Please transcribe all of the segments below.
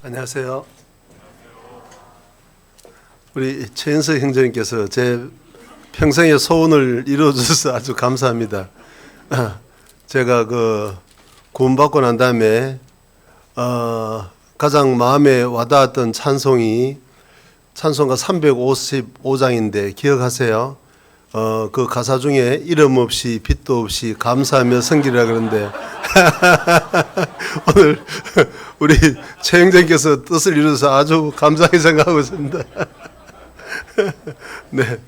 안녕하세요. 우리 최현석 형제님께서 제 평생의 소원을 이루어주셔서 아주 감사합니다. 제가 구원받고 난 다음에 가장 마음에 와닿았던 찬송가 355장인데 기억하세요? 그 가사 중에 이름 없이 빛도 없이 감사하며 섬기라 그러는데 오늘 우리 최 형제님께서 뜻을 이루어서 아주 감사하게 생각하고 있습니다. 네.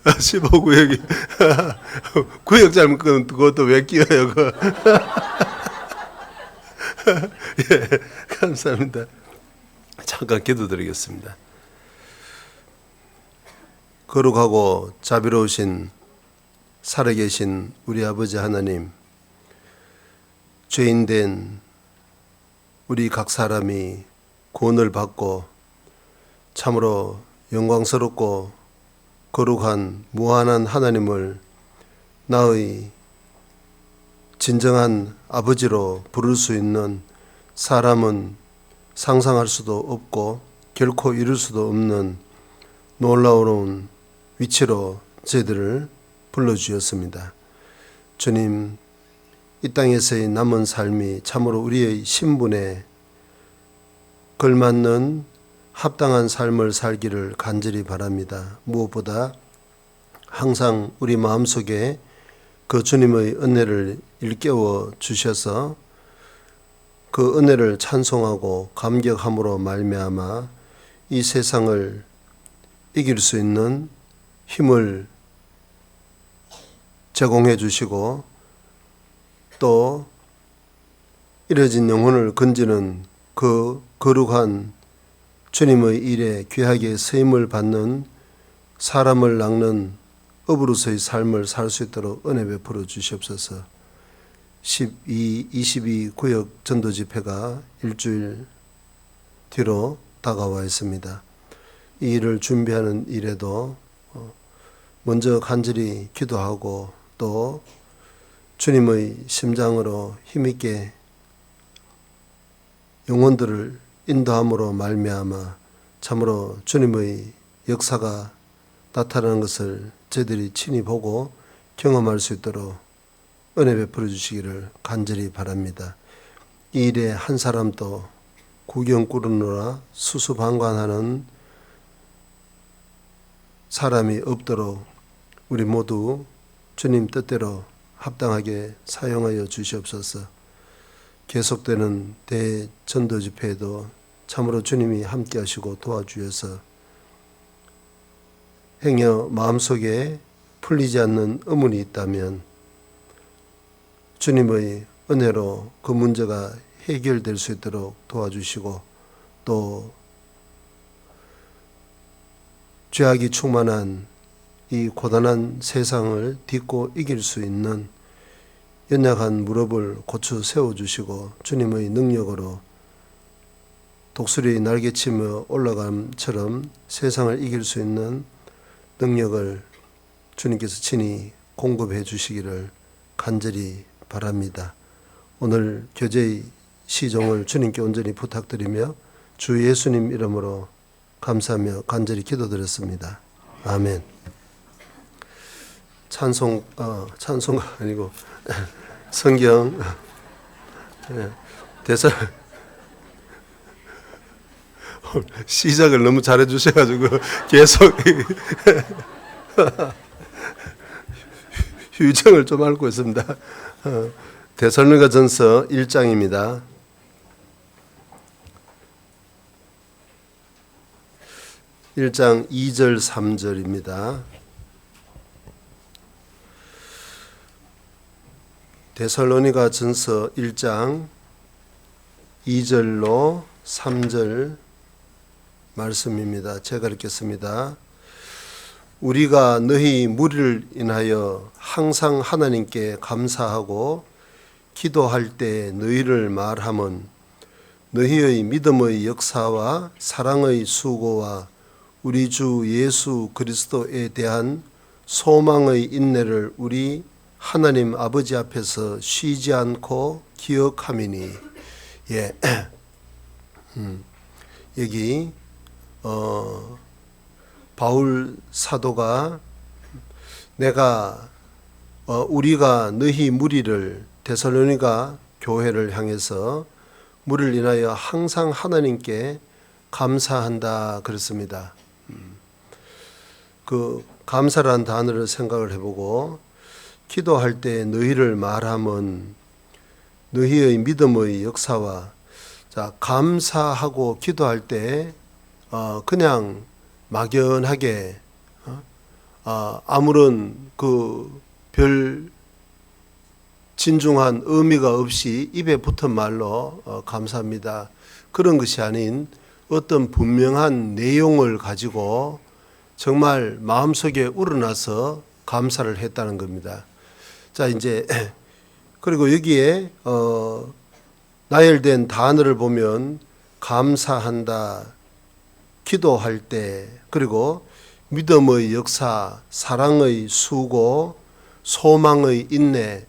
15구역이 구역 잘못 그것도 왜 끼워요? 예, 감사합니다. 잠깐 기도드리겠습니다. 거룩하고 자비로우신 살아계신 우리 아버지 하나님, 죄인된 우리 각 사람이 구원을 받고 참으로 영광스럽고 거룩한 무한한 하나님을 나의 진정한 아버지로 부를 수 있는 사람은 상상할 수도 없고 결코 이룰 수도 없는 놀라운 위치로 저희들을 불러주셨습니다. 주님, 이 땅에서의 남은 삶이 참으로 우리의 신분에 걸맞는 합당한 삶을 살기를 간절히 바랍니다. 무엇보다 항상 우리 마음속에 그 주님의 은혜를 일깨워 주셔서 그 은혜를 찬송하고 감격함으로 말미암아 이 세상을 이길 수 있는 힘을 제공해 주시고 또 잃어진 영혼을 건지는 그 거룩한 주님의 일에 귀하게 쓰임을 받는 사람을 낚는 업으로서의 삶을 살 수 있도록 은혜 베풀어 주시옵소서. 22구역 전도 집회가 일주일 뒤로 다가와 있습니다. 이 일을 준비하는 일에도 먼저 간절히 기도하고 또 주님의 심장으로 힘있게 영혼들을 인도함으로 말미암아 참으로 주님의 역사가 나타나는 것을 저희들이 친히 보고 경험할 수 있도록 은혜 베풀어 주시기를 간절히 바랍니다. 이 일에 한 사람도 구경 꾸르느라 수수방관하는 사람이 없도록 우리 모두 주님 뜻대로 합당하게 사용하여 주시옵소서. 계속되는 대전도 집회에도 참으로 주님이 함께 하시고 도와주셔서 행여 마음속에 풀리지 않는 의문이 있다면 주님의 은혜로 그 문제가 해결될 수 있도록 도와주시고 또 죄악이 충만한 이 고단한 세상을 딛고 이길 수 있는 연약한 무릎을 고쳐 세워주시고 주님의 능력으로 독수리 날개치며 올라감처럼 세상을 이길 수 있는 능력을 주님께서 친히 공급해 주시기를 간절히 바랍니다. 오늘 교제의 시종을 주님께 온전히 부탁드리며 주 예수님 이름으로 감사하며 간절히 기도드렸습니다. 아멘. 찬송가 아니고 성경 시작을 너무 잘해 주셔가지고 계속 휴정을 좀 앓고 있습니다. 데살로니가전서 1장입니다. 1장 2절 3절입니다. 데살로니가전서 1장 2절로 3절 말씀입니다. 제가 읽겠습니다. 우리가 너희 무리를 인하여 항상 하나님께 감사하고 기도할 때 너희를 말함은 너희의 믿음의 역사와 사랑의 수고와 우리 주 예수 그리스도에 대한 소망의 인내를 우리 하나님 아버지 앞에서 쉬지 않고 기억함이니. 예. 여기 바울 사도가 우리가 너희 무리를 데살로니가 교회를 향해서 무리를 인하여 항상 하나님께 감사한다 그랬습니다. 그 감사라는 단어를 생각을 해보고 기도할 때 너희를 말하면 너희의 믿음의 역사와 감사하고 기도할 때 그냥 막연하게 아무런 별 진중한 의미가 없이 입에 붙은 말로 감사합니다. 그런 것이 아닌 어떤 분명한 내용을 가지고 정말 마음속에 우러나서 감사를 했다는 겁니다. 자, 이제 그리고 여기에 나열된 단어를 보면 감사한다, 기도할 때, 그리고 믿음의 역사, 사랑의 수고, 소망의 인내,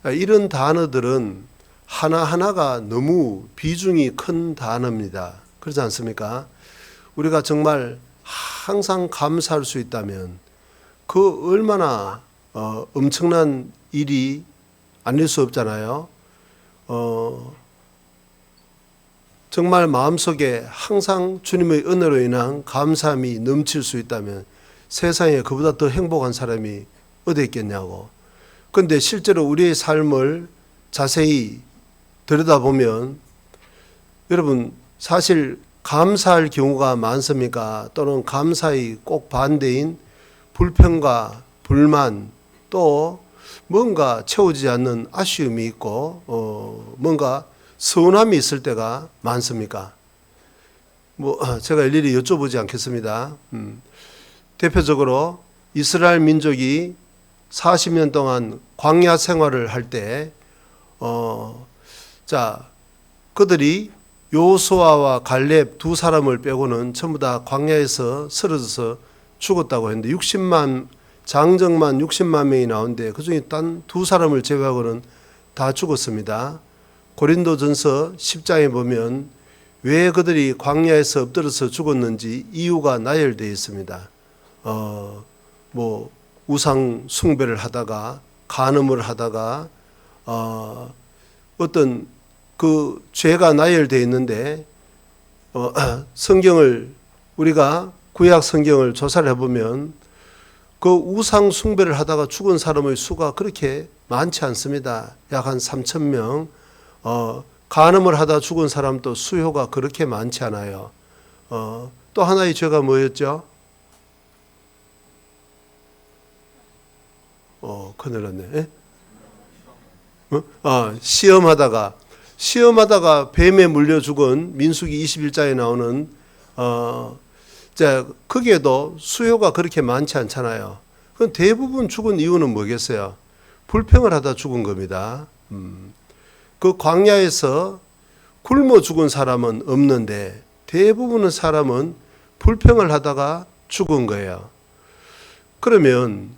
이런 단어들은 하나하나가 너무 비중이 큰 단어입니다. 그렇지 않습니까? 우리가 정말 항상 감사할 수 있다면 그 얼마나 엄청난 일이 아닐 수 없잖아요. 정말 마음속에 항상 주님의 은혜로 인한 감사함이 넘칠 수 있다면 세상에 그보다 더 행복한 사람이 어디 있겠냐고. 그런데 실제로 우리의 삶을 자세히 들여다보면 여러분 사실 감사할 경우가 많습니까? 또는 감사의 꼭 반대인 불평과 불만, 또 뭔가 채워지지 않는 아쉬움이 있고 뭔가 서운함이 있을 때가 많습니까? 제가 일일이 여쭤보지 않겠습니다. 대표적으로 이스라엘 민족이 40년 동안 광야 생활을 할 때 그들이 요수아와 갈렙 두 사람을 빼고는 전부 다 광야에서 쓰러져서 죽었다고 했는데 장정만 60만 명이 나오는데 그중에 단 두 사람을 제외하고는 다 죽었습니다. 고린도전서 10장에 보면 왜 그들이 광야에서 엎드려서 죽었는지 이유가 나열되어 있습니다. 우상 숭배를 하다가 간음을 하다가 어떤 그 죄가 나열되어 있는데 성경을 우리가 구약 성경을 조사를 해보면 그 우상 숭배를 하다가 죽은 사람의 수가 그렇게 많지 않습니다. 약 한 3,000명. 간음을 하다 죽은 사람도 수요가 그렇게 많지 않아요. 또 하나의 죄가 뭐였죠? 큰일 났네. 시험하다가 뱀에 물려 죽은 민수기 21장에 나오는 거기에도 수요가 그렇게 많지 않잖아요. 그럼 대부분 죽은 이유는 뭐겠어요? 불평을 하다 죽은 겁니다. 그 광야에서 굶어 죽은 사람은 없는데 대부분의 사람은 불평을 하다가 죽은 거예요. 그러면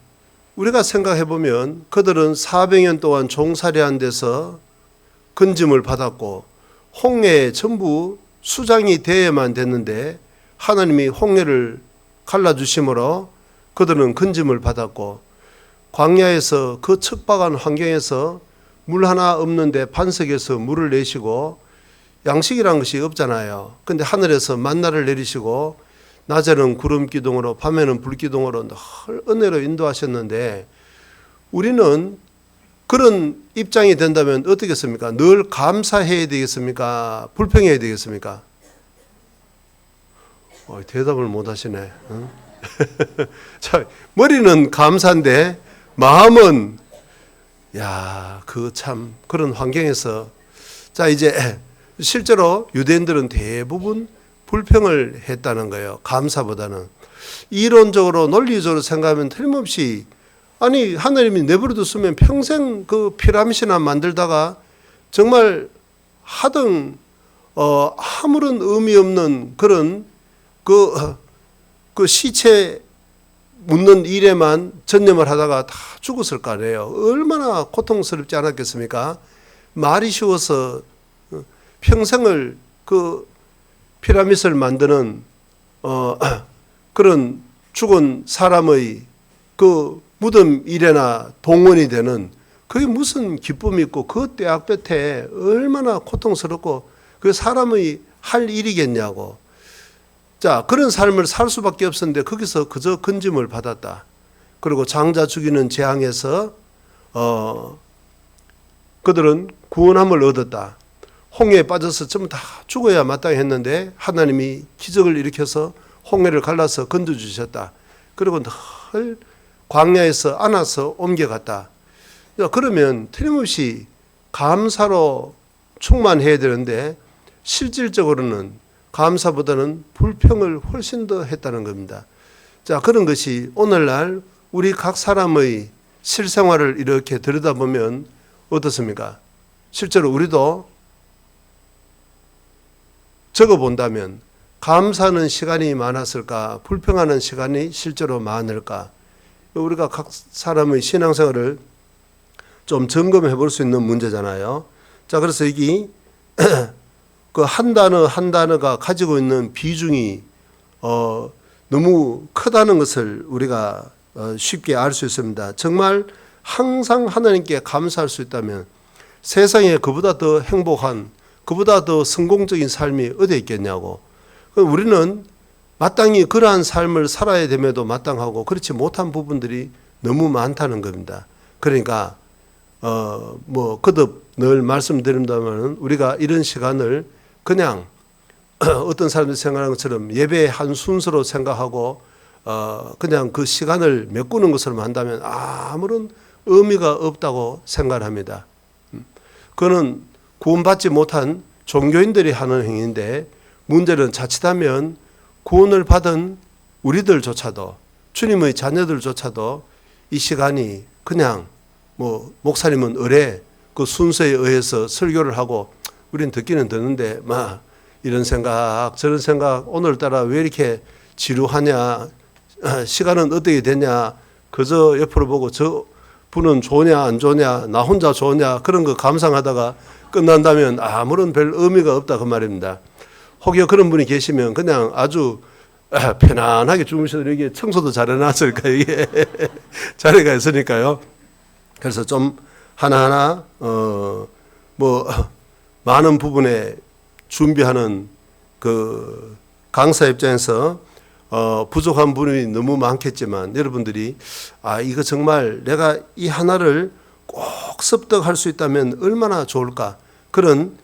우리가 생각해 보면 그들은 400년 동안 종살이한 데서 건짐을 받았고 홍해에 전부 수장이 되어야만 됐는데 하나님이 홍해를 갈라주심으로 그들은 건짐을 받았고 광야에서 그 척박한 환경에서 물 하나 없는데 반석에서 물을 내시고 양식이란 것이 없잖아요. 그런데 하늘에서 만나를 내리시고 낮에는 구름 기둥으로 밤에는 불 기둥으로 늘 은혜로 인도하셨는데 우리는 그런 입장이 된다면 어떻겠습니까? 늘 감사해야 되겠습니까? 불평해야 되겠습니까? 대답을 못 하시네. 응? 자, 머리는 감사인데 마음은 참 그런 환경에서 이제 실제로 유대인들은 대부분 불평을 했다는 거예요. 감사보다는. 이론적으로 논리적으로 생각하면 틀림없이 하나님이 내버려 뒀으면 평생 그 피라미드나 만들다가 정말 하등 아무런 의미 없는 그런 그 시체 묻는 일에만 전념을 하다가 다 죽었을 거 아니에요. 얼마나 고통스럽지 않았겠습니까? 말이 쉬워서 평생을 피라밋을 만드는 그런 죽은 사람의 그 무덤 일에나 동원이 되는 그게 무슨 기쁨이 있고 그 떼약볕에 얼마나 고통스럽고 그 사람의 할 일이겠냐고. 자, 그런 삶을 살 수밖에 없었는데 거기서 그저 건짐을 받았다. 그리고 장자 죽이는 재앙에서 그들은 구원함을 얻었다. 홍해에 빠져서 전부 다 죽어야 마땅히 했는데 하나님이 기적을 일으켜서 홍해를 갈라서 건져주셨다. 그리고 늘 광야에서 안아서 옮겨갔다. 그러면 틀림없이 감사로 충만해야 되는데 실질적으로는 감사보다는 불평을 훨씬 더 했다는 겁니다. 자, 그런 것이 오늘날 우리 각 사람의 실생활을 이렇게 들여다보면 어떻습니까? 실제로 우리도 적어본다면 감사하는 시간이 많았을까? 불평하는 시간이 실제로 많을까? 우리가 각 사람의 신앙생활을 좀 점검해 볼 수 있는 문제잖아요. 자, 그래서 여기 그 한 단어 한 단어가 가지고 있는 비중이 너무 크다는 것을 우리가 쉽게 알 수 있습니다. 정말 항상 하나님께 감사할 수 있다면 세상에 그보다 더 행복한, 그보다 더 성공적인 삶이 어디 있겠냐고. 우리는 마땅히 그러한 삶을 살아야 됨에도 마땅하고 그렇지 못한 부분들이 너무 많다는 겁니다. 그러니까 거듭 늘 말씀드린다면 우리가 이런 시간을 그냥 어떤 사람들이 생각하는 것처럼 예배의 한 순서로 생각하고 그냥 그 시간을 메꾸는 것으로 한다면 아무런 의미가 없다고 생각합니다. 그거는 구원받지 못한 종교인들이 하는 행위인데 문제는 자칫하면 구원을 받은 우리들조차도 주님의 자녀들조차도 이 시간이 그냥 목사님은 의뢰 그 순서에 의해서 설교를 하고 우리는 듣기는 듣는데 이런 생각 저런 생각 오늘따라 왜 이렇게 지루하냐 시간은 어떻게 되냐 그저 옆으로 보고 저 분은 좋냐 안 좋냐 나 혼자 좋냐 그런 거 감상하다가 끝난다면 아무런 별 의미가 없다 그 말입니다. 혹여 그런 분이 계시면 그냥 아주 편안하게 주무셔도 여기 청소도 잘 해놨으니까 이게 자리가 있으니까요. 그래서 좀 하나하나 많은 부분에 준비하는 그 강사 입장에서 부족한 부분이 너무 많겠지만 여러분들이 이거 정말 내가 이 하나를 꼭 습득할 수 있다면 얼마나 좋을까 그런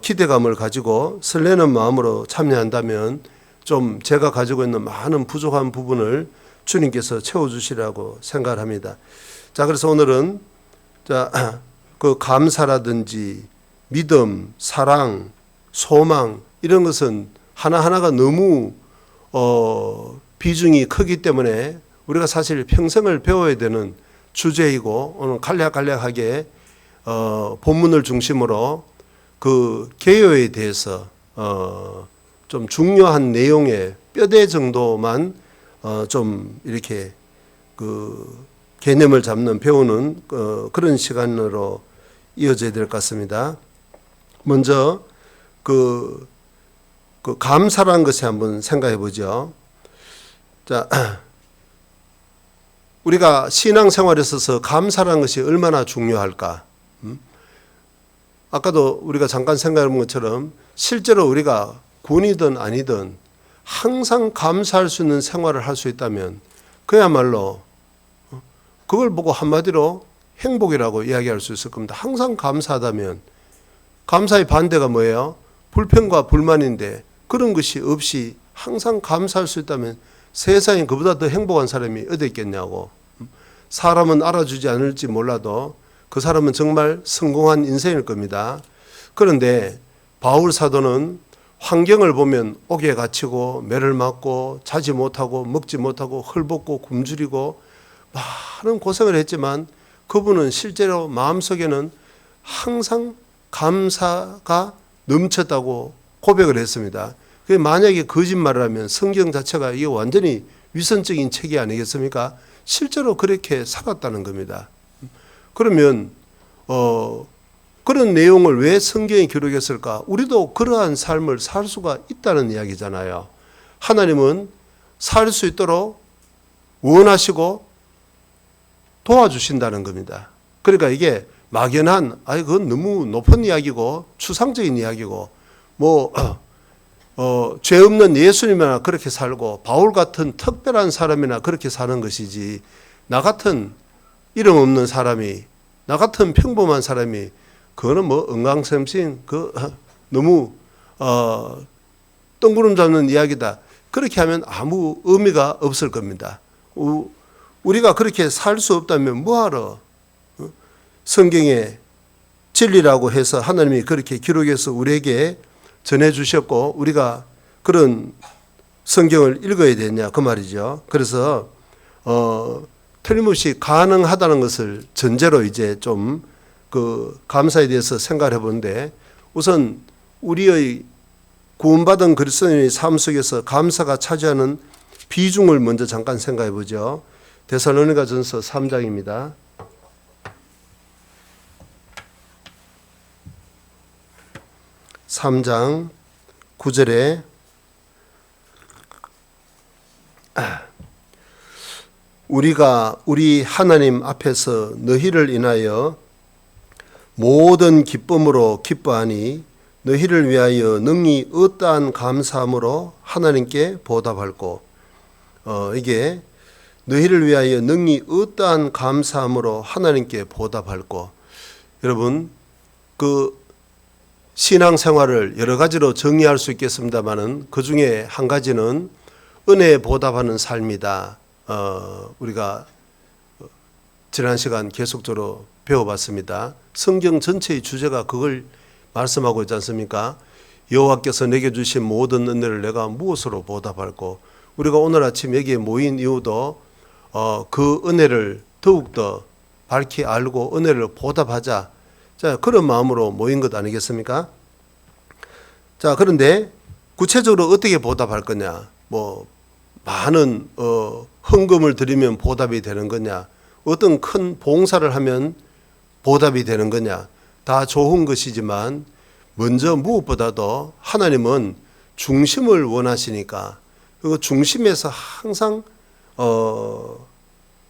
기대감을 가지고 설레는 마음으로 참여한다면 좀 제가 가지고 있는 많은 부족한 부분을 주님께서 채워주시라고 생각을 합니다. 자, 그래서 오늘은 그 감사라든지 믿음, 사랑, 소망 이런 것은 하나하나가 너무 비중이 크기 때문에 우리가 사실 평생을 배워야 되는 주제이고 오늘 간략하게 본문을 중심으로 그 개요에 대해서 좀 중요한 내용의 뼈대 정도만 좀 이렇게 그 개념을 잡는 배우는 그런 시간으로 이어져야 될 것 같습니다. 먼저 그 감사라는 것이 한번 생각해 보죠. 자, 우리가 신앙생활에 있어서 감사라는 것이 얼마나 중요할까? 아까도 우리가 잠깐 생각해 본 것처럼 실제로 우리가 군이든 아니든 항상 감사할 수 있는 생활을 할 수 있다면 그야말로 그걸 보고 한마디로 행복이라고 이야기할 수 있을 겁니다. 항상 감사하다면 감사의 반대가 뭐예요? 불평과 불만인데 그런 것이 없이 항상 감사할 수 있다면 세상에 그보다 더 행복한 사람이 어디 있겠냐고. 사람은 알아주지 않을지 몰라도 그 사람은 정말 성공한 인생일 겁니다. 그런데 바울 사도는 환경을 보면 옥에 갇히고 매를 맞고 자지 못하고 먹지 못하고 헐벗고 굶주리고 많은 고생을 했지만 그분은 실제로 마음속에는 항상 감사가 넘쳤다고 고백을 했습니다. 그게 만약에 거짓말을 하면 성경 자체가 이게 완전히 위선적인 책이 아니겠습니까? 실제로 그렇게 살았다는 겁니다. 그러면 그런 내용을 왜 성경에 기록했을까? 우리도 그러한 삶을 살 수가 있다는 이야기잖아요. 하나님은 살 수 있도록 원하시고 도와주신다는 겁니다. 그러니까 이게 막연한, 그건 너무 높은 이야기고 추상적인 이야기고, 죄 없는 예수님이나 그렇게 살고 바울 같은 특별한 사람이나 그렇게 사는 것이지, 나 같은 이름 없는 사람이, 나 같은 평범한 사람이 그거는 은강샘신 너무 뜬구름 잡는 이야기다. 그렇게 하면 아무 의미가 없을 겁니다. 우리가 그렇게 살 수 없다면 뭐하러 성경에 진리라고 해서 하나님이 그렇게 기록해서 우리에게 전해주셨고 우리가 그런 성경을 읽어야 되냐 그 말이죠. 그래서 틀림없이 가능하다는 것을 전제로 이제 좀 그 감사에 대해서 생각을 해보는데, 우선 우리의 구원받은 그리스도인의 삶 속에서 감사가 차지하는 비중을 먼저 잠깐 생각해 보죠. 데살로니가전서 3장입니다. 3장 9절에 우리가 우리 하나님 앞에서 너희를 인하여 모든 기쁨으로 기뻐하니 너희를 위하여 능히 어떠한 감사함으로 하나님께 보답할고, 이게 너희를 위하여 능히 어떠한 감사함으로 하나님께 보답할고, 여러분 그 신앙생활을 여러 가지로 정의할 수 있겠습니다만은 그 중에 한 가지는 은혜에 보답하는 삶이다. 우리가 지난 시간 계속적으로 배워봤습니다. 성경 전체의 주제가 그걸 말씀하고 있지 않습니까? 여호와께서 내게 주신 모든 은혜를 내가 무엇으로 보답할고, 우리가 오늘 아침 여기에 모인 이유도 그 은혜를 더욱더 밝히 알고 은혜를 보답하자, 자, 그런 마음으로 모인 것 아니겠습니까? 자, 그런데 구체적으로 어떻게 보답할 거냐? 많은 헌금을 드리면 보답이 되는 거냐? 어떤 큰 봉사를 하면 보답이 되는 거냐? 다 좋은 것이지만 먼저 무엇보다도 하나님은 중심을 원하시니까 그 중심에서 항상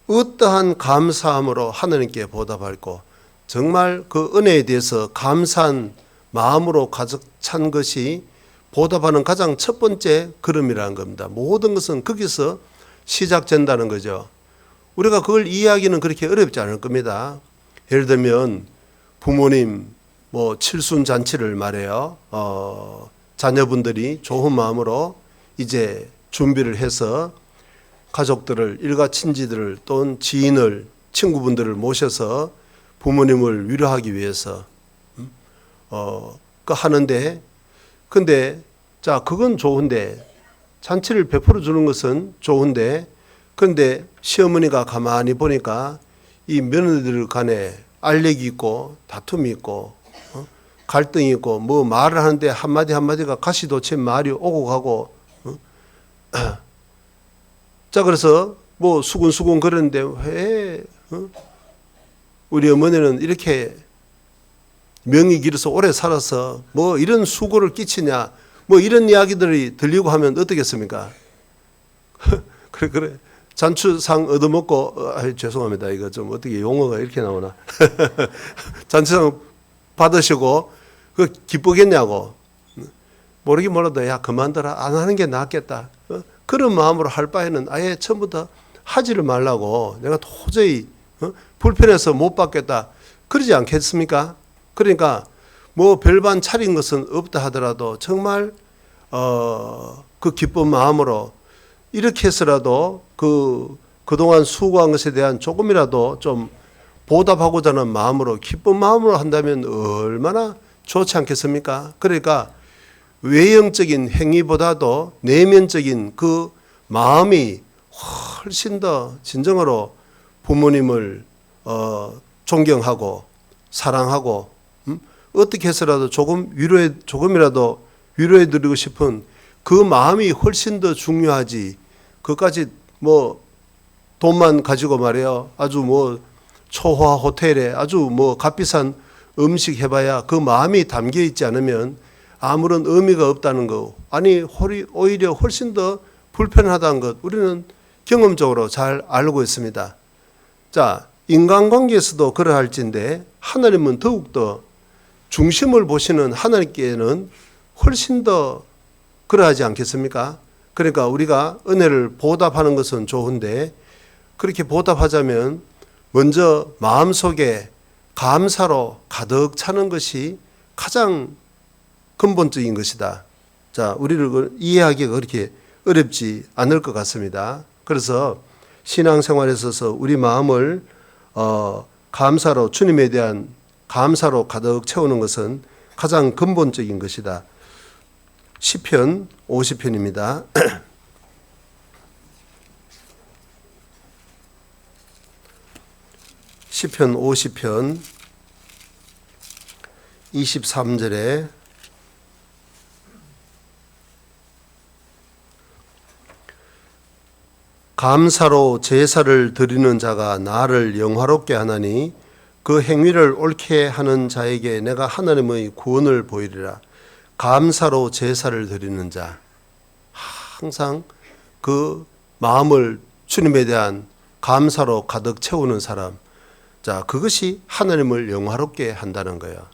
어떠한 감사함으로 하나님께 보답할고, 정말 그 은혜에 대해서 감사한 마음으로 가득 찬 것이 보답하는 가장 첫 번째 걸음이라는 겁니다. 모든 것은 거기서 시작된다는 거죠. 우리가 그걸 이해하기는 그렇게 어렵지 않을 겁니다. 예를 들면 부모님 칠순 잔치를 말해요. 자녀분들이 좋은 마음으로 이제 준비를 해서 가족들을, 일가 친지들을 또는 지인을, 친구분들을 모셔서 부모님을 위로하기 위해서 하는데, 근데 자, 그건 좋은데, 잔치를 베풀어 주는 것은 좋은데, 그런데 시어머니가 가만히 보니까 이 며느리들 간에 알력이 있고 다툼이 있고 갈등이 있고 말을 하는데 한마디 한마디가 가시돋친 말이 오고 가고, 자, 그래서 수군수군 그러는데 왜 우리 어머니는 이렇게 명이 길어서 오래 살아서 이런 수고를 끼치냐, 이런 이야기들이 들리고 하면 어떻겠습니까? 그래. 잔치상 얻어먹고, 죄송합니다. 이거 좀 어떻게 용어가 이렇게 나오나. 잔치상 받으시고, 기쁘겠냐고. 모르긴 몰라도, 야, 그만둬라. 안 하는 게 낫겠다. 그런 마음으로 할 바에는 아예 처음부터 하지를 말라고. 내가 도저히 불편해서 못 받겠다. 그러지 않겠습니까? 그러니까, 별반 차린 것은 없다 하더라도 정말, 그 기쁜 마음으로 이렇게 해서라도 그동안 수고한 것에 대한 조금이라도 좀 보답하고자 하는 마음으로, 기쁜 마음으로 한다면 얼마나 좋지 않겠습니까? 그러니까 외형적인 행위보다도 내면적인 그 마음이 훨씬 더 진정으로 부모님을 존경하고 사랑하고, 어떻게 해서라도 조금이라도 위로해 드리고 싶은 그 마음이 훨씬 더 중요하지. 그까지 돈만 가지고 말이에요. 아주 초화 호텔에 아주 값비싼 음식 해봐야 그 마음이 담겨 있지 않으면 아무런 의미가 없다는 거, 아니 오히려 훨씬 더 불편하다는 것 우리는 경험적으로 잘 알고 있습니다. 자, 인간관계에서도 그러할진데 하나님은 더욱더 중심을 보시는 하나님께는 훨씬 더 그러하지 않겠습니까? 그러니까 우리가 은혜를 보답하는 것은 좋은데 그렇게 보답하자면 먼저 마음속에 감사로 가득 차는 것이 가장 근본적인 것이다. 자, 우리를 이해하기가 그렇게 어렵지 않을 것 같습니다. 그래서 신앙생활에 있어서 우리 마음을 감사로, 주님에 대한 감사로 가득 채우는 것은 가장 근본적인 것이다. 시편 50편입니다. 시편 50편 23절에 감사로 제사를 드리는 자가 나를 영화롭게 하나니 그 행위를 옳게 하는 자에게 내가 하나님의 구원을 보이리라. 감사로 제사를 드리는 자, 항상 그 마음을 주님에 대한 감사로 가득 채우는 사람, 자, 그것이 하나님을 영화롭게 한다는 거예요.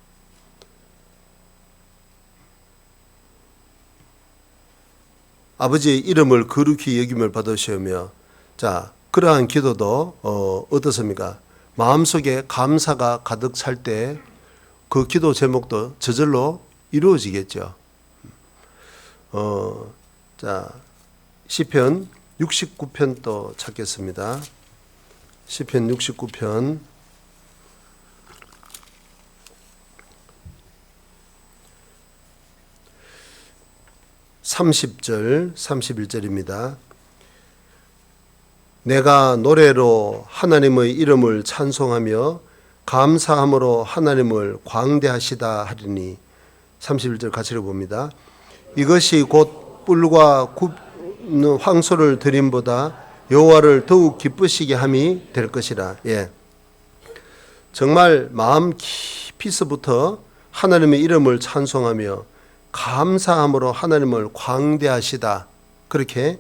아버지의 이름을 거룩히 여김을 받으시며, 자, 그러한 기도도 어떻습니까? 마음속에 감사가 가득 찰 때 그 기도 제목도 저절로 이루어지겠죠. 자, 시편 69편 또 찾겠습니다. 시편 69편 30절, 31절입니다. 내가 노래로 하나님의 이름을 찬송하며 감사함으로 하나님을 광대하시다 하리니 31절 같이 읽어봅니다. 이것이 곧 뿔과 굽는 황소를 드림보다 여호와를 더욱 기쁘시게 함이 될 것이라. 예. 정말 마음 깊이서부터 하나님의 이름을 찬송하며 감사함으로 하나님을 광대하시다. 그렇게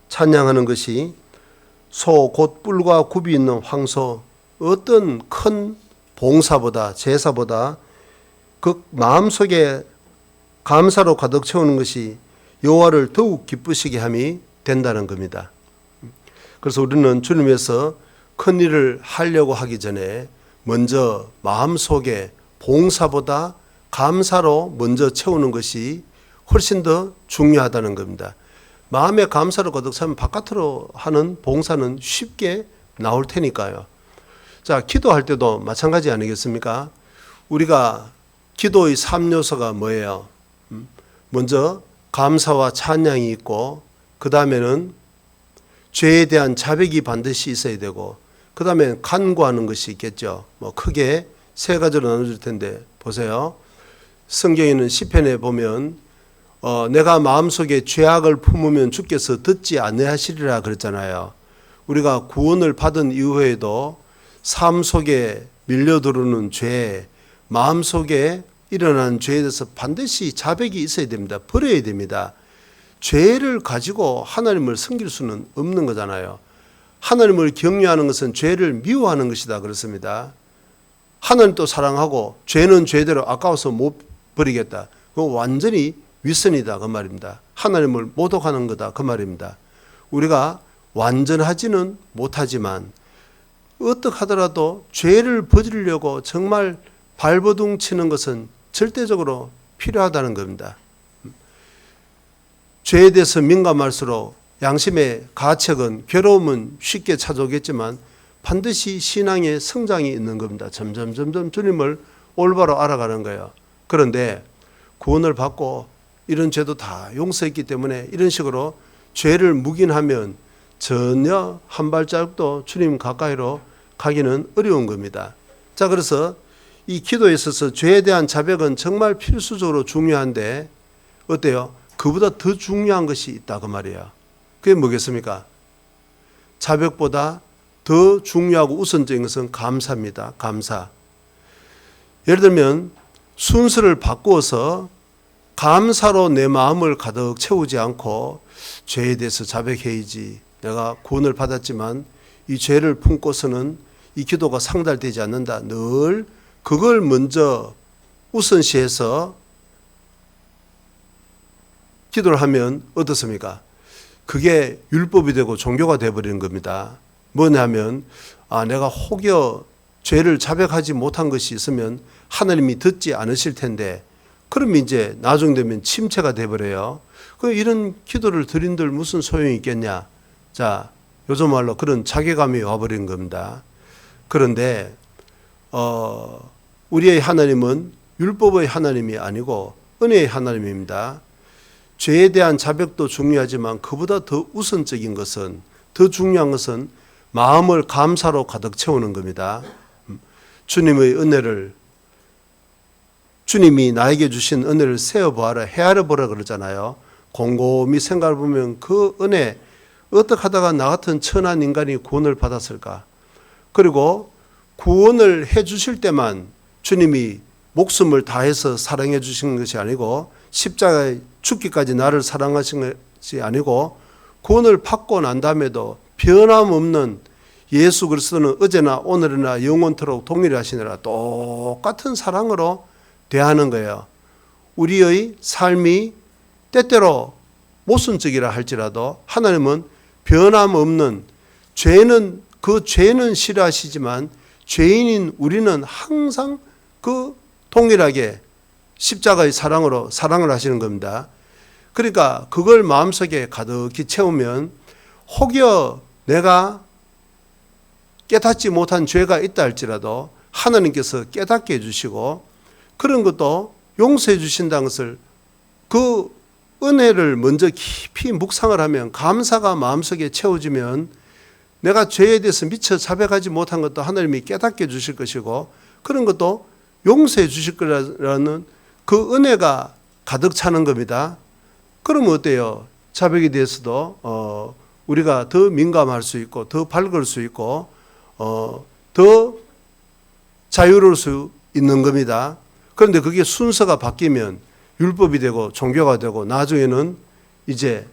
찬양하는 것이 소 곧 뿔과 굽이 있는 황소, 어떤 큰 봉사보다 제사보다 그 마음속에 감사로 가득 채우는 것이 여호와를 더욱 기쁘시게 함이 된다는 겁니다. 그래서 우리는 주님께서 큰 일을 하려고 하기 전에 먼저 마음속에 봉사보다 감사로 먼저 채우는 것이 훨씬 더 중요하다는 겁니다. 마음에 감사로 가득 차면 바깥으로 하는 봉사는 쉽게 나올 테니까요. 자, 기도할 때도 마찬가지 아니겠습니까? 우리가 기도의 3요소가 뭐예요? 먼저 감사와 찬양이 있고, 그 다음에는 죄에 대한 자백이 반드시 있어야 되고, 그 다음에 간구하는 것이 있겠죠. 뭐 크게 세 가지로 나눠질 텐데 보세요. 성경에 있는 시편에 보면 내가 마음속에 죄악을 품으면 주께서 듣지 아니하시리라 그랬잖아요. 우리가 구원을 받은 이후에도 삶 속에 밀려들어오는 죄, 마음속에 일어나는 죄에 대해서 반드시 자백이 있어야 됩니다. 버려야 됩니다. 죄를 가지고 하나님을 섬길 수는 없는 거잖아요. 하나님을 경외하는 것은 죄를 미워하는 것이다 그렇습니다. 하나님도 사랑하고 죄는 죄대로 아까워서 못 버리겠다. 그거 완전히 위선이다 그 말입니다. 하나님을 모독하는 거다 그 말입니다. 우리가 완전하지는 못하지만 어떻게 하더라도 죄를 버리려고 정말 발버둥 치는 것은 절대적으로 필요하다는 겁니다. 죄에 대해서 민감할수록 양심의 가책은, 괴로움은 쉽게 찾아오겠지만 반드시 신앙의 성장이 있는 겁니다. 점점 주님을 올바로 알아가는 거예요. 그런데 구원을 받고 이런 죄도 다 용서했기 때문에 이런 식으로 죄를 묵인하면 전혀 한 발자국도 주님 가까이로 가기는 어려운 겁니다. 자, 그래서 이 기도에 있어서 죄에 대한 자백은 정말 필수적으로 중요한데 어때요? 그보다 더 중요한 것이 있다 그 말이에요. 그게 뭐겠습니까? 자백보다 더 중요하고 우선적인 것은 감사입니다. 감사. 예를 들면 순서를 바꾸어서 감사로 내 마음을 가득 채우지 않고 죄에 대해서 자백해야지, 내가 구원을 받았지만 이 죄를 품고서는 이 기도가 상달되지 않는다, 늘 그걸 먼저 우선시해서 기도를 하면 어떻습니까? 그게 율법이 되고 종교가 되어버리는 겁니다. 뭐냐면 내가 혹여 죄를 자백하지 못한 것이 있으면 하나님이 듣지 않으실 텐데, 그럼 이제 나중 되면 침체가 돼버려요. 그럼 이런 기도를 드린들 무슨 소용이 있겠냐? 자, 요즘 말로 그런 자괴감이 와버린 겁니다. 그런데 우리의 하나님은 율법의 하나님이 아니고 은혜의 하나님입니다. 죄에 대한 자백도 중요하지만 그보다 더 우선적인 것은, 더 중요한 것은 마음을 감사로 가득 채우는 겁니다. 주님의 은혜를, 주님이 나에게 주신 은혜를 세어보아라, 헤아려 보라 그러잖아요. 곰곰이 생각해 보면 그 은혜, 어떻게 하다가 나 같은 천한 인간이 구원을 받았을까? 그리고 구원을 해 주실 때만 주님이 목숨을 다해서 사랑해 주신 것이 아니고, 십자가에 죽기까지 나를 사랑하신 것이 아니고, 구원을 받고 난 다음에도 변함없는 예수 그리스도는 어제나 오늘이나 영원토록 동일하시니라 똑같은 사랑으로 대하는 거예요. 우리의 삶이 때때로 모순적이라 할지라도 하나님은 변함없는, 그 죄는 싫어하시지만 죄인인 우리는 항상 그 동일하게 십자가의 사랑으로 사랑을 하시는 겁니다. 그러니까 그걸 마음속에 가득히 채우면 혹여 내가 깨닫지 못한 죄가 있다 할지라도 하나님께서 깨닫게 해주시고, 그런 것도 용서해 주신다는 것을, 그 은혜를 먼저 깊이 묵상을 하면, 감사가 마음속에 채워지면 내가 죄에 대해서 미처 자백하지 못한 것도 하나님이 깨닫게 해주실 것이고, 그런 것도 용서해 주실 거라는 그 은혜가 가득 차는 겁니다. 그러면 어때요? 자백에 대해서도 우리가 더 민감할 수 있고, 더 밝을 수 있고, 더 자유로울 수 있는 겁니다. 그런데 그게 순서가 바뀌면 율법이 되고 종교가 되고, 나중에는 이제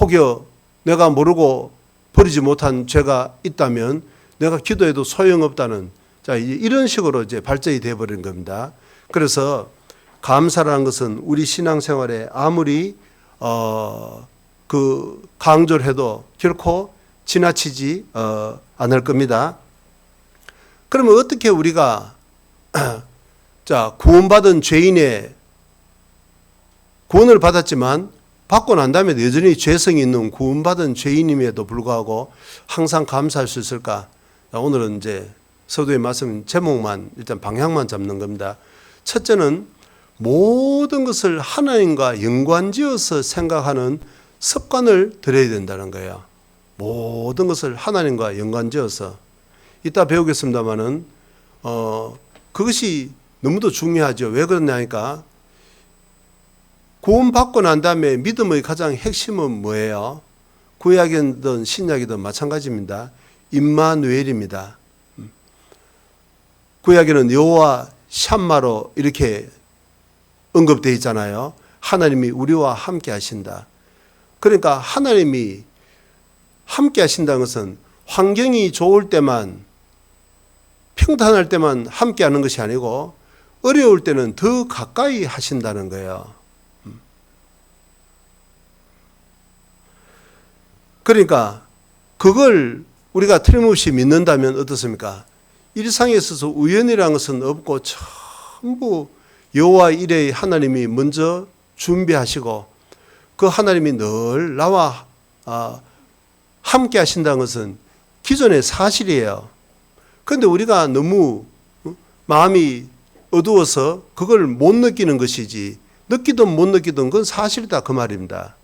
혹여 내가 모르고 버리지 못한 죄가 있다면 내가 기도해도 소용없다는, 자, 이런 식으로 이제 발전이 되어버린 겁니다. 그래서 감사라는 것은 우리 신앙생활에 아무리 강조를 해도 결코 지나치지 않을 겁니다. 그러면 어떻게 우리가 자, 구원받은 죄인의, 구원을 받았지만 받고 난 다음에 여전히 죄성이 있는 구원받은 죄인임에도 불구하고 항상 감사할 수 있을까? 오늘은 이제 서두의 말씀 제목만, 일단 방향만 잡는 겁니다. 첫째는 모든 것을 하나님과 연관지어서 생각하는 습관을 들여야 된다는 거예요. 모든 것을 하나님과 연관지어서. 이따 배우겠습니다마는 그것이 너무도 중요하죠. 왜 그러냐니까, 구원받고 난 다음에 믿음의 가장 핵심은 뭐예요? 구약이든 신약이든 마찬가지입니다. 임마누엘입니다. 구약에는 여호와 샴마로 이렇게 언급되어 있잖아요. 하나님이 우리와 함께 하신다. 그러니까 하나님이 함께 하신다는 것은 환경이 좋을 때만, 평탄할 때만 함께 하는 것이 아니고 어려울 때는 더 가까이 하신다는 거예요. 그러니까 그걸 우리가 틀림없이 믿는다면 어떻습니까? 일상에 있어서 우연이라는 것은 없고 전부 여호와 이레의 하나님이 먼저 준비하시고, 그 하나님이 늘 나와 함께 하신다는 것은 기존의 사실이에요. 그런데 우리가 너무 마음이 어두워서 그걸 못 느끼는 것이지, 느끼든 못 느끼든 그건 사실이다, 그 말입니다.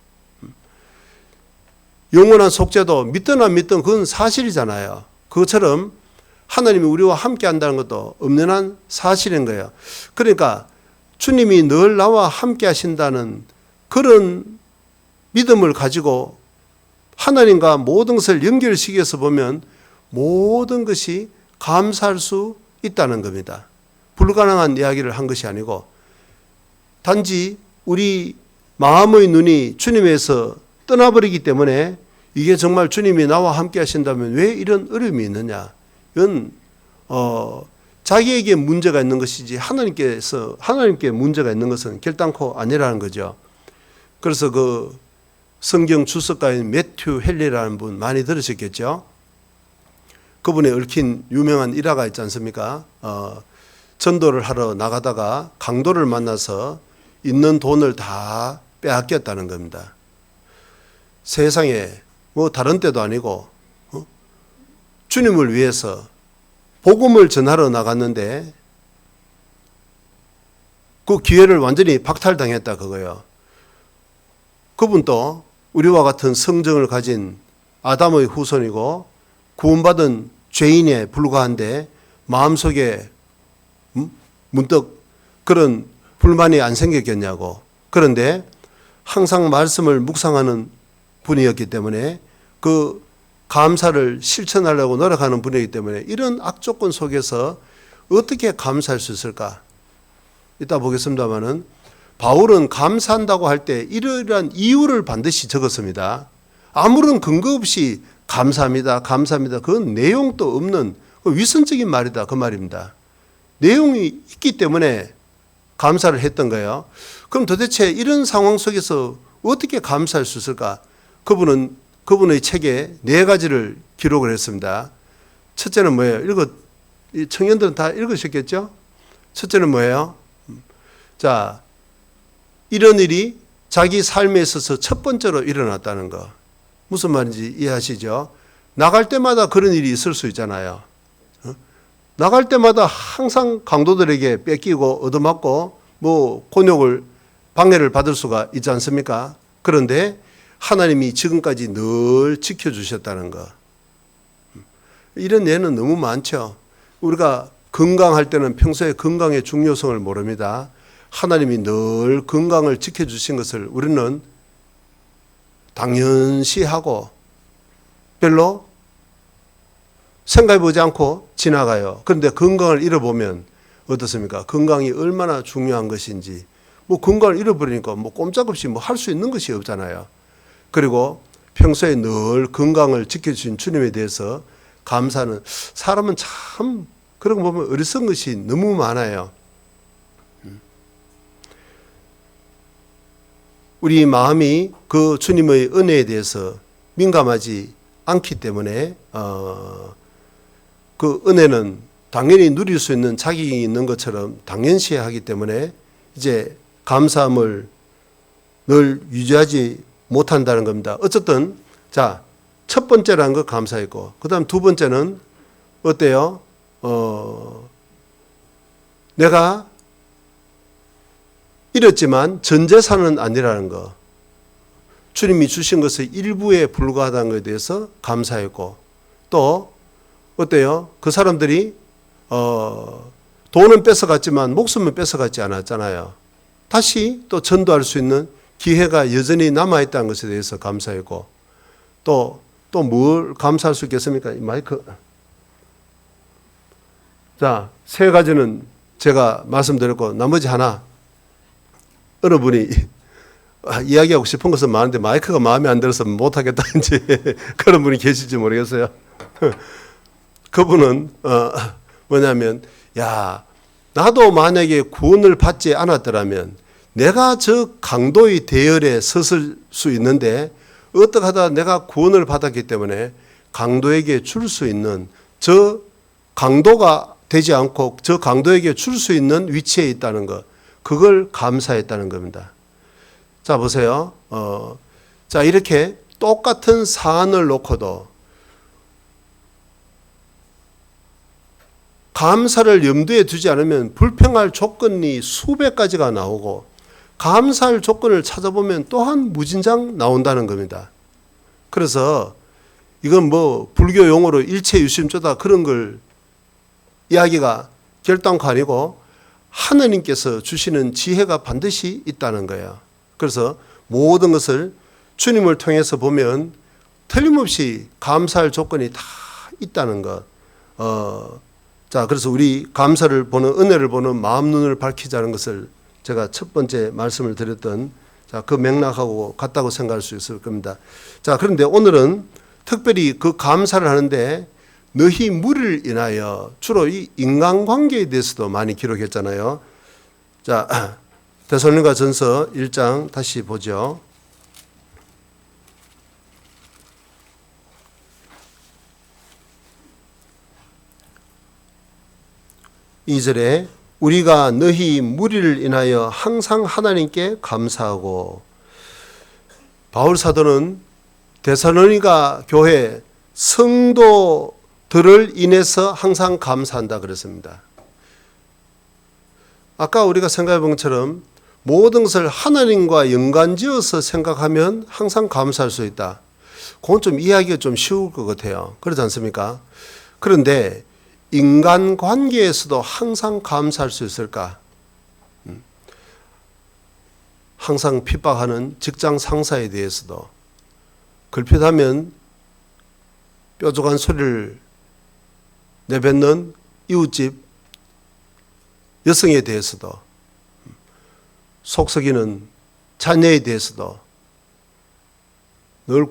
영원한 속죄도 믿든 안 믿든 그건 사실이잖아요. 그것처럼 하나님이 우리와 함께 한다는 것도 엄연한 사실인 거예요. 그러니까 주님이 늘 나와 함께 하신다는 그런 믿음을 가지고 하나님과 모든 것을 연결시켜서 보면 모든 것이 감사할 수 있다는 겁니다. 불가능한 이야기를 한 것이 아니고 단지 우리 마음의 눈이 주님에서 떠나버리기 때문에 이게 정말 주님이 나와 함께 하신다면 왜 이런 어려움이 있느냐. 이건 자기에게 문제가 있는 것이지 하나님께 문제가 있는 것은 결단코 아니라는 거죠. 그래서 그 성경 주석가인 매튜 헨리라는 분 많이 들으셨겠죠. 그분의 얽힌 유명한 일화가 있지 않습니까? 전도를 하러 나가다가 강도를 만나서 있는 돈을 다 빼앗겼다는 겁니다. 세상에 뭐 다른 때도 아니고 주님을 위해서 복음을 전하러 나갔는데 그 기회를 완전히 박탈당했다 그거예요. 그분도 우리와 같은 성정을 가진 아담의 후손이고 구원받은 죄인에 불과한데 마음속에 문득 그런 불만이 안 생겼겠냐고. 그런데 항상 말씀을 묵상하는 분이었기 때문에 그 감사를 실천하려고 노력하는 분이기 때문에 이런 악조건 속에서 어떻게 감사할 수 있을까? 이따 보겠습니다만은 바울은 감사한다고 할 때 이러한 이유를 반드시 적었습니다. 아무런 근거 없이 감사합니다. 감사합니다. 그건 내용도 없는 위선적인 말이다. 그 말입니다. 내용이 있기 때문에 감사를 했던 거예요. 그럼 도대체 이런 상황 속에서 어떻게 감사할 수 있을까? 그분의 책에 4가지를 기록을 했습니다. 첫째는 뭐예요? 청년들은 다 읽으셨겠죠? 첫째는 뭐예요? 자, 이런 일이 자기 삶에 있어서 첫 번째로 일어났다는 거. 무슨 말인지 이해하시죠? 나갈 때마다 그런 일이 있을 수 있잖아요. 나갈 때마다 항상 강도들에게 뺏기고 얻어맞고 뭐 곤욕을 방해를 받을 수가 있지 않습니까? 그런데 하나님이 지금까지 늘 지켜주셨다는 거. 이런 예는 너무 많죠. 우리가 건강할 때는 평소에 건강의 중요성을 모릅니다. 하나님이 늘 건강을 지켜주신 것을 우리는 당연시하고 별로 생각해보지 않고 지나가요. 그런데 건강을 잃어보면 어떻습니까? 건강이 얼마나 중요한 것인지. 뭐 건강을 잃어버리니까 뭐 꼼짝없이 뭐 할 수 있는 것이 없잖아요. 그리고 평소에 늘 건강을 지켜주신 주님에 대해서 감사는 사람은 참 그런 거 보면 어리석은 것이 너무 많아요. 우리 마음이 그 주님의 은혜에 대해서 민감하지 않기 때문에 그 은혜는 당연히 누릴 수 있는 자격이 있는 것처럼 당연시하기 때문에 이제 감사함을 늘 유지하지 못한다는 겁니다. 어쨌든 자, 첫 번째라는 거 감사했고 그 다음 두 번째는 어때요? 내가 잃었지만 전 재산은 아니라는 거. 주님이 주신 것의 일부에 불과하다는 것에 대해서 감사했고 또 어때요? 그 사람들이 돈은 뺏어갔지만 목숨은 뺏어갔지 않았잖아요. 다시 또 전도할 수 있는 기회가 여전히 남아있다는 것에 대해서 감사했고 또 뭘 감사할 수 있겠습니까? 이 마이크. 자, 3가지는 제가 말씀드렸고 나머지 하나 어느 분이 이야기하고 싶은 것은 많은데 마이크가 마음에 안 들어서 못하겠다는지 그런 분이 계실지 모르겠어요. 그분은 뭐냐면 야, 나도 만약에 구원을 받지 않았더라면 내가 저 강도의 대열에 섰을 수 있는데 어떻게 하다 내가 구원을 받았기 때문에 강도에게 줄 수 있는 저 강도가 되지 않고 저 강도에게 줄 수 있는 위치에 있다는 것, 그걸 감사했다는 겁니다. 자, 보세요. 자, 이렇게 똑같은 사안을 놓고도 감사를 염두에 두지 않으면 불평할 조건이 수백 가지가 나오고 감사할 조건을 찾아보면 또한 무진장 나온다는 겁니다. 그래서 이건 뭐 불교 용어로 일체유심조다 그런 걸 이야기가 결단코 아니고 하느님께서 주시는 지혜가 반드시 있다는 거예요. 그래서 모든 것을 주님을 통해서 보면 틀림없이 감사할 조건이 다 있다는 것. 자, 그래서 우리 감사를 보는, 은혜를 보는 마음 눈을 밝히자는 것을 제가 첫 번째 말씀을 드렸던, 자, 그 맥락하고 같다고 생각할 수 있을 겁니다. 자, 그런데 오늘은 특별히 그 감사를 하는데 너희 무리를 인하여, 주로 이 인간관계에 대해서도 많이 기록했잖아요. 자, 데살로니가전서 1장 다시 보죠. 2절에 우리가 너희 무리를 인하여 항상 하나님께 감사하고, 바울 사도는 데살로니가 교회 성도들을 인해서 항상 감사한다 그랬습니다. 아까 우리가 생각해 본 것처럼 모든 것을 하나님과 연관지어서 생각하면 항상 감사할 수 있다. 그건 좀 이해하기가 좀 쉬울 것 같아요. 그렇지 않습니까? 그런데 인간관계에서도 항상 감사할 수 있을까? 항상 핍박하는 직장 상사에 대해서도, 걸핏하면 뾰족한 소리를 내뱉는 이웃집 여성에 대해서도, 속썩이는 자녀에 대해서도, 늘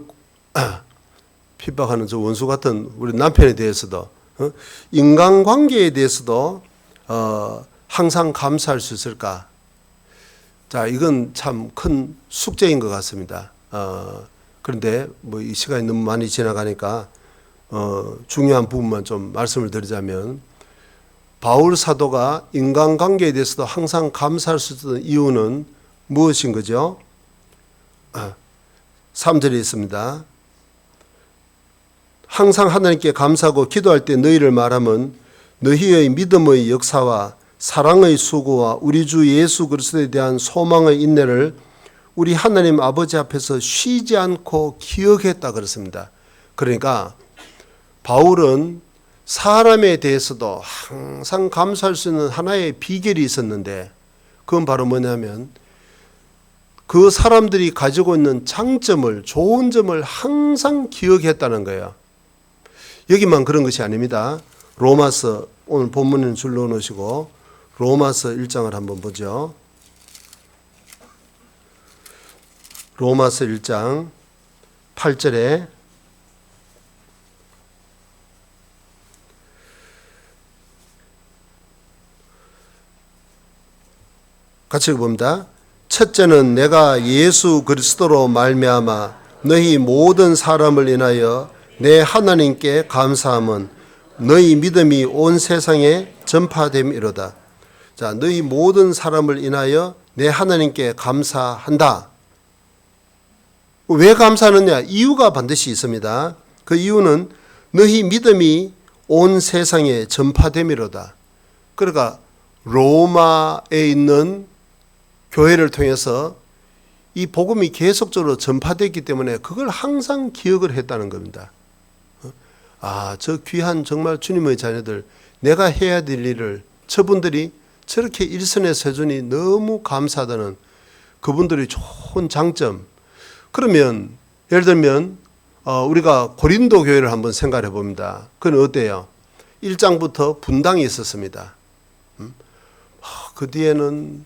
핍박하는 저 원수 같은 우리 남편에 대해서도, 인간관계에 대해서도 항상 감사할 수 있을까? 자, 이건 참 큰 숙제인 것 같습니다. 그런데 뭐 이 시간이 너무 많이 지나가니까 중요한 부분만 좀 말씀을 드리자면, 바울 사도가 인간관계에 대해서도 항상 감사할 수 있는 이유는 무엇인 거죠? 3절에 있습니다. 항상 하나님께 감사하고 기도할 때 너희를 말하면 너희의 믿음의 역사와 사랑의 수고와 우리 주 예수 그리스도에 대한 소망의 인내를 우리 하나님 아버지 앞에서 쉬지 않고 기억했다 그랬습니다. 그러니까 바울은 사람에 대해서도 항상 감사할 수 있는 하나의 비결이 있었는데, 그건 바로 뭐냐면 그 사람들이 가지고 있는 장점을, 좋은 점을 항상 기억했다는 거예요. 여기만 그런 것이 아닙니다. 로마서, 오늘 본문에는 줄로 놓으시고 로마서 1장을 한번 보죠. 로마서 1장 8절에 같이 봅니다. 첫째는 내가 예수 그리스도로 말미암아 너희 모든 사람을 인하여 내 하나님께 감사함은 너희 믿음이 온 세상에 전파됨이로다. 자, 너희 모든 사람을 인하여 내 하나님께 감사한다. 왜 감사하느냐? 이유가 반드시 있습니다. 그 이유는 너희 믿음이 온 세상에 전파됨이로다. 그러니까 로마에 있는 교회를 통해서 이 복음이 계속적으로 전파됐기 때문에 그걸 항상 기억을 했다는 겁니다. 아, 저 귀한 정말 주님의 자녀들, 내가 해야 될 일을 저분들이 저렇게 일선에 서주니 너무 감사하다는 그분들의 좋은 장점. 그러면 예를 들면 우리가 고린도 교회를 한번 생각해 봅니다. 그건 어때요? 1장부터 분당이 있었습니다. 그 뒤에는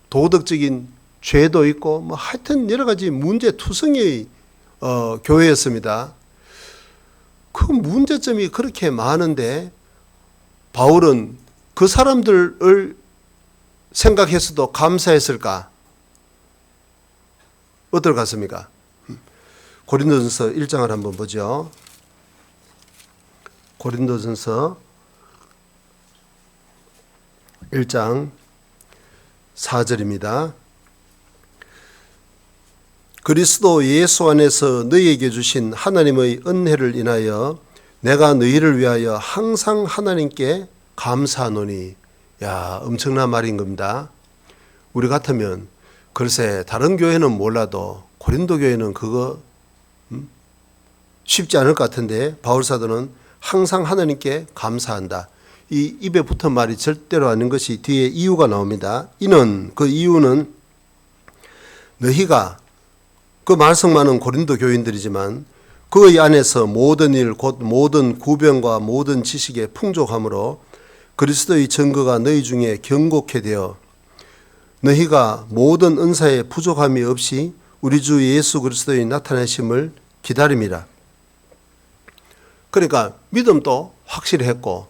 도덕적인 죄도 있고 뭐 하여튼 여러 가지 문제투성이의 교회였습니다. 그 문제점이 그렇게 많은데 바울은 그 사람들을 생각해서도 감사했을까? 어떨 것 같습니까? 고린도전서 1장을 한번 보죠. 고린도전서 1장 4절입니다. 그리스도 예수 안에서 너희에게 주신 하나님의 은혜를 인하여 내가 너희를 위하여 항상 하나님께 감사하노니. 야, 엄청난 말인 겁니다. 우리 같으면 글쎄 다른 교회는 몰라도 고린도 교회는 그거 쉽지 않을 것 같은데, 바울 사도는 항상 하나님께 감사한다. 이 입에 붙은 말이 절대로 아닌 것이 뒤에 이유가 나옵니다. 이는, 그 이유는 너희가, 그 말씀 많은 고린도 교인들이지만 그의 안에서 모든 일 곧 모든 구변과 모든 지식의 풍족함으로 그리스도의 증거가 너희 중에 경곡해 되어 너희가 모든 은사에 부족함이 없이 우리 주 예수 그리스도의 나타내심을 기다림이라. 그러니까 믿음도 확실했고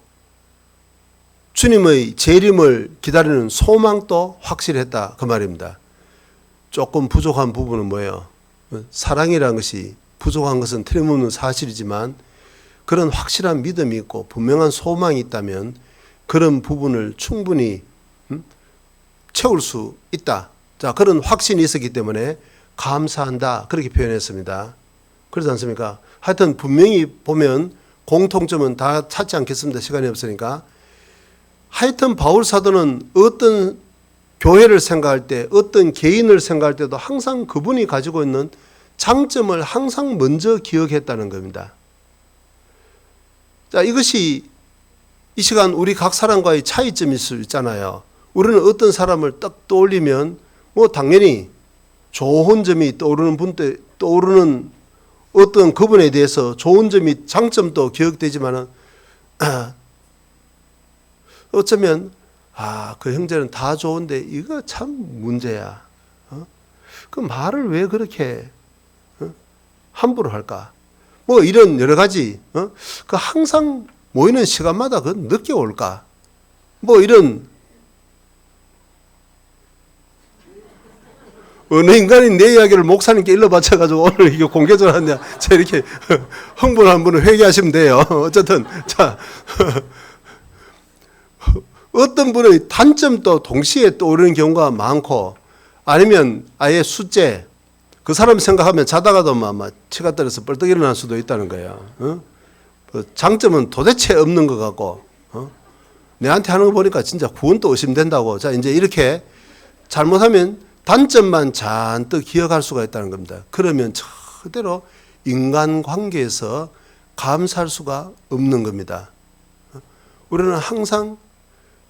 주님의 재림을 기다리는 소망도 확실했다 그 말입니다. 조금 부족한 부분은 뭐예요? 사랑이라는 것이 부족한 것은 틀림없는 사실이지만 그런 확실한 믿음이 있고 분명한 소망이 있다면 그런 부분을 충분히 채울 수 있다. 자, 그런 확신이 있었기 때문에 감사한다 그렇게 표현했습니다. 그렇지 않습니까? 하여튼 분명히 보면 공통점은 다 찾지 않겠습니다. 시간이 없으니까. 하여튼 바울 사도는 어떤 교회를 생각할 때 어떤 개인을 생각할 때도 항상 그분이 가지고 있는 장점을 항상 먼저 기억했다는 겁니다. 자, 이것이 이 시간 우리 각 사람과의 차이점일 수 있잖아요. 우리는 어떤 사람을 딱 떠올리면 뭐 당연히 좋은 점이 떠오르는 분때 떠오르는 어떤 그분에 대해서 좋은 점이 장점도 기억되지만은 어쩌면 그 형제는 다 좋은데 이거 참 문제야. 그 말을 왜 그렇게 함부로 할까? 뭐 이런 여러 가지 그 항상 모이는 시간마다 그 늦게 올까? 뭐 이런 어느 인간이 내 이야기를 목사님께 일러 바쳐가지고 오늘 이게 공개적으로 하냐? 자 이렇게 흥분한 분은 회개하시면 돼요. 어쨌든 자. 어떤 분의 단점도 동시에 떠오르는 경우가 많고 아니면 아예 숫제 그 사람 생각하면 자다가도 막 치가 떨어서 벌떡 일어날 수도 있다는 거예요. 장점은 도대체 없는 것 같고 내한테 하는 거 보니까 진짜 구원도 의심된다고. 자 이제 이렇게 잘못하면 단점만 잔뜩 기억할 수가 있다는 겁니다. 그러면 절대로 인간관계에서 감사할 수가 없는 겁니다. 우리는 항상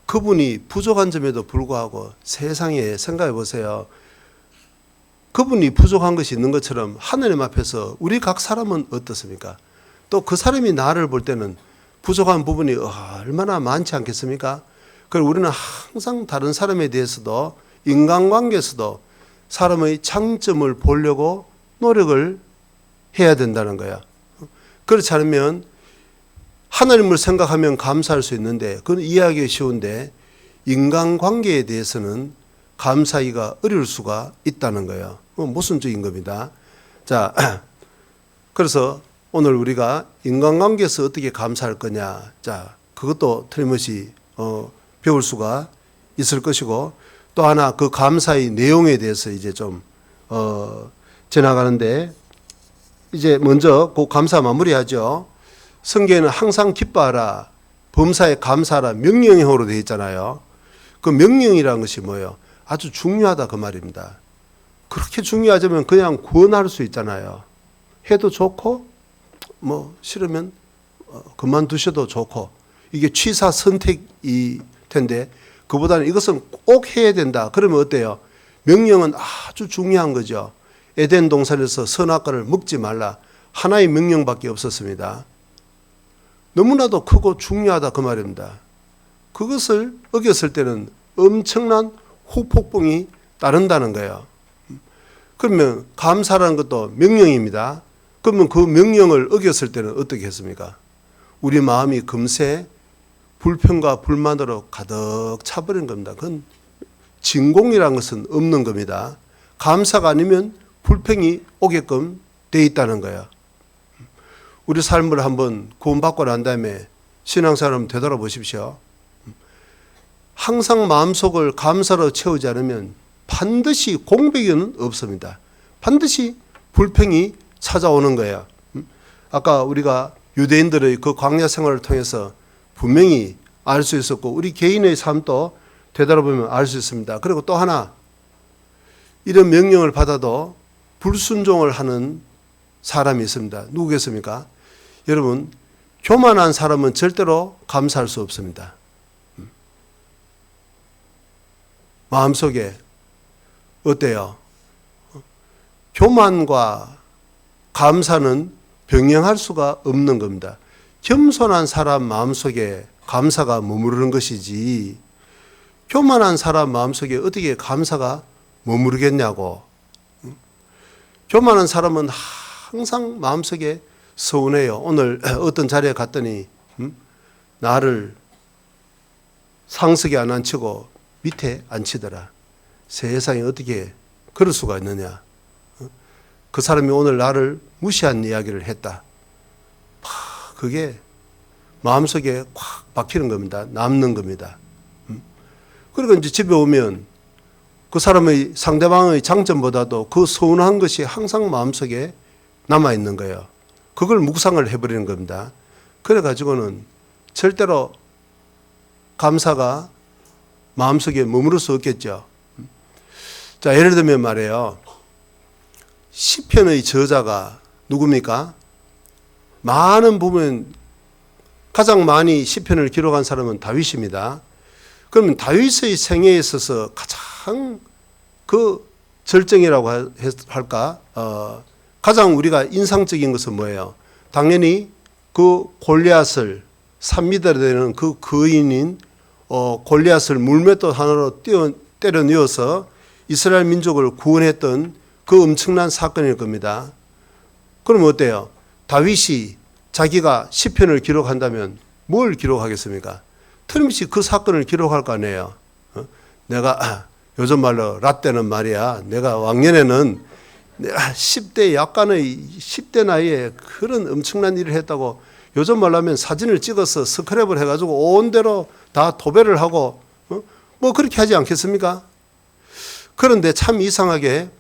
그분이 부족한 점에도 불구하고 세상에 생각해 보세요. 그분이 부족한 것이 있는 것처럼 하나님 앞에서 우리 각 사람은 어떻습니까? 또 그 사람이 나를 볼 때는 부족한 부분이 얼마나 많지 않겠습니까? 그리고 우리는 항상 다른 사람에 대해서도 인간관계에서도 사람의 장점을 보려고 노력을 해야 된다는 거야. 그렇지 않으면 하나님을 생각하면 감사할 수 있는데 그건 이해하기 쉬운데 인간관계에 대해서는 감사하기가 어려울 수가 있다는 거예요. 모순적인 겁니다. 자, 그래서 오늘 우리가 인간관계에서 어떻게 감사할 거냐. 자, 그것도 틀림없이 배울 수가 있을 것이고 또 하나 그 감사의 내용에 대해서 이제 좀 지나가는데 이제 먼저 그 감사 마무리하죠. 성경에는 항상 기뻐하라, 범사에 감사하라 명령형으로 되어 있잖아요. 그 명령이라는 것이 뭐예요? 아주 중요하다 그 말입니다. 그렇게 중요하자면 그냥 구원할 수 있잖아요. 해도 좋고 뭐 싫으면 그만두셔도 좋고 이게 취사 선택이 텐데 그보다는 이것은 꼭 해야 된다. 그러면 어때요? 명령은 아주 중요한 거죠. 에덴 동산에서 선악과를 먹지 말라. 하나의 명령밖에 없었습니다. 너무나도 크고 중요하다 그 말입니다. 그것을 어겼을 때는 엄청난 후폭풍이 따른다는 거예요. 그러면 감사라는 것도 명령입니다. 그러면 그 명령을 어겼을 때는 어떻게 했습니까? 우리 마음이 금세 불평과 불만으로 가득 차버린 겁니다. 그건 진공이라는 것은 없는 겁니다. 감사가 아니면 불평이 오게끔 돼 있다는 거예요. 우리 삶을 한번 구원받고 난 다음에 신앙생활 한번 되돌아보십시오. 항상 마음속을 감사로 채우지 않으면 반드시 공백은 없습니다. 반드시 불평이 찾아오는 거예요. 아까 우리가 유대인들의 그 광야 생활을 통해서 분명히 알 수 있었고 우리 개인의 삶도 되돌아보면 알 수 있습니다. 그리고 또 하나 이런 명령을 받아도 불순종을 하는 사람이 있습니다. 누구겠습니까? 여러분 교만한 사람은 절대로 감사할 수 없습니다. 마음속에 어때요? 교만과 감사는 병행할 수가 없는 겁니다. 겸손한 사람 마음속에 감사가 머무르는 것이지 교만한 사람 마음속에 어떻게 감사가 머무르겠냐고. 교만한 사람은 항상 마음속에 서운해요. 오늘 어떤 자리에 갔더니 나를 상석에 안 앉히고 밑에 앉히더라. 세상에 어떻게 그럴 수가 있느냐. 그 사람이 오늘 나를 무시한 이야기를 했다. 그게 마음속에 꽉 박히는 겁니다. 남는 겁니다. 그리고 이제 집에 오면 그 사람의 상대방의 장점보다도 그 서운한 것이 항상 마음속에 남아있는 거예요. 그걸 묵상을 해버리는 겁니다. 그래가지고는 절대로 감사가 마음속에 머무를 수 없겠죠. 자, 예를 들면 말이에요. 시편의 저자가 누굽니까? 많은 부분 가장 많이 시편을 기록한 사람은 다윗입니다. 그러면 다윗의 생애에 있어서 가장 그 절정이라고 할까? 가장 우리가 인상적인 것은 뭐예요? 당연히 그 골리앗을 3미터 되는 그 거인인 골리앗을 물맷돌 하나로 때려 넣어서 이스라엘 민족을 구원했던 그 엄청난 사건일 겁니다. 그럼 어때요? 다윗이 자기가 시편을 기록한다면 뭘 기록하겠습니까? 틀림없이 그 사건을 기록할 거 아니에요. 내가 요즘 말로 라떼는 말이야. 내가 왕년에는 내가 10대 약간의 10대 나이에 그런 엄청난 일을 했다고 요즘 말로 하면 사진을 찍어서 스크랩을 해가지고 온 데로 다 도배를 하고 뭐 그렇게 하지 않겠습니까? 그런데 참 이상하게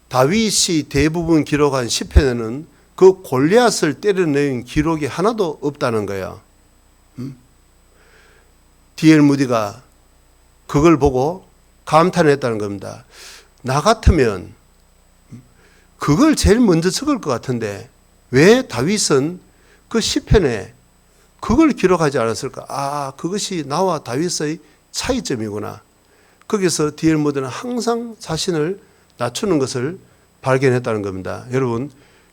다윗이 대부분 기록한 시편에는 그 골리앗을 때려내린 기록이 하나도 없다는 거예요. D.L. 무디가 그걸 보고 감탄했다는 겁니다. 나 같으면 그걸 제일 먼저 적을 것 같은데 왜 다윗은 그 시편에 그걸 기록하지 않았을까? 그것이 나와 다윗의 차이점이구나. 거기서 D.L. 무디는 항상 자신을 낮추는 것을 발견했다는 겁니다. 여러분,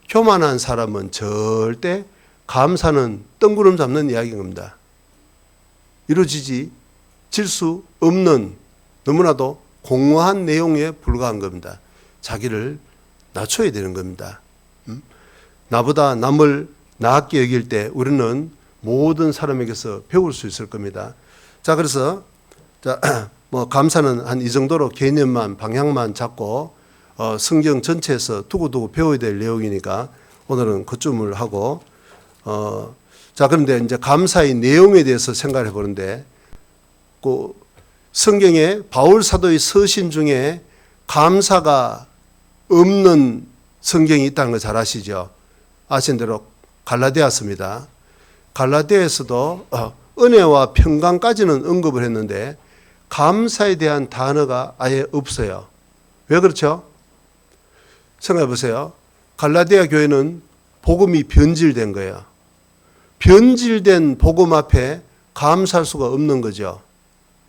교만한 사람은 절대 감사는 뜬구름 잡는 이야기인 겁니다. 이루어질 수 없는 너무나도 공허한 내용에 불과한 겁니다. 자기를 낮춰야 되는 겁니다. 나보다 남을 낮게 여길 때 우리는 모든 사람에게서 배울 수 있을 겁니다. 자, 그래서 뭐 감사는 한 이 정도로 개념만 방향만 잡고 성경 전체에서 두고두고 배워야 될 내용이니까 오늘은 그쯤을 하고 자, 그런데 이제 감사의 내용에 대해서 생각해 보는데 그 성경에 바울 사도의 서신 중에 감사가 없는 성경이 있다는 거 잘 아시죠? 아신 대로 갈라디아서입니다. 갈라디아에서도 은혜와 평강까지는 언급을 했는데 감사에 대한 단어가 아예 없어요. 왜 그렇죠? 생각해 보세요. 갈라디아 교회는 복음이 변질된 거예요. 변질된 복음 앞에 감사할 수가 없는 거죠.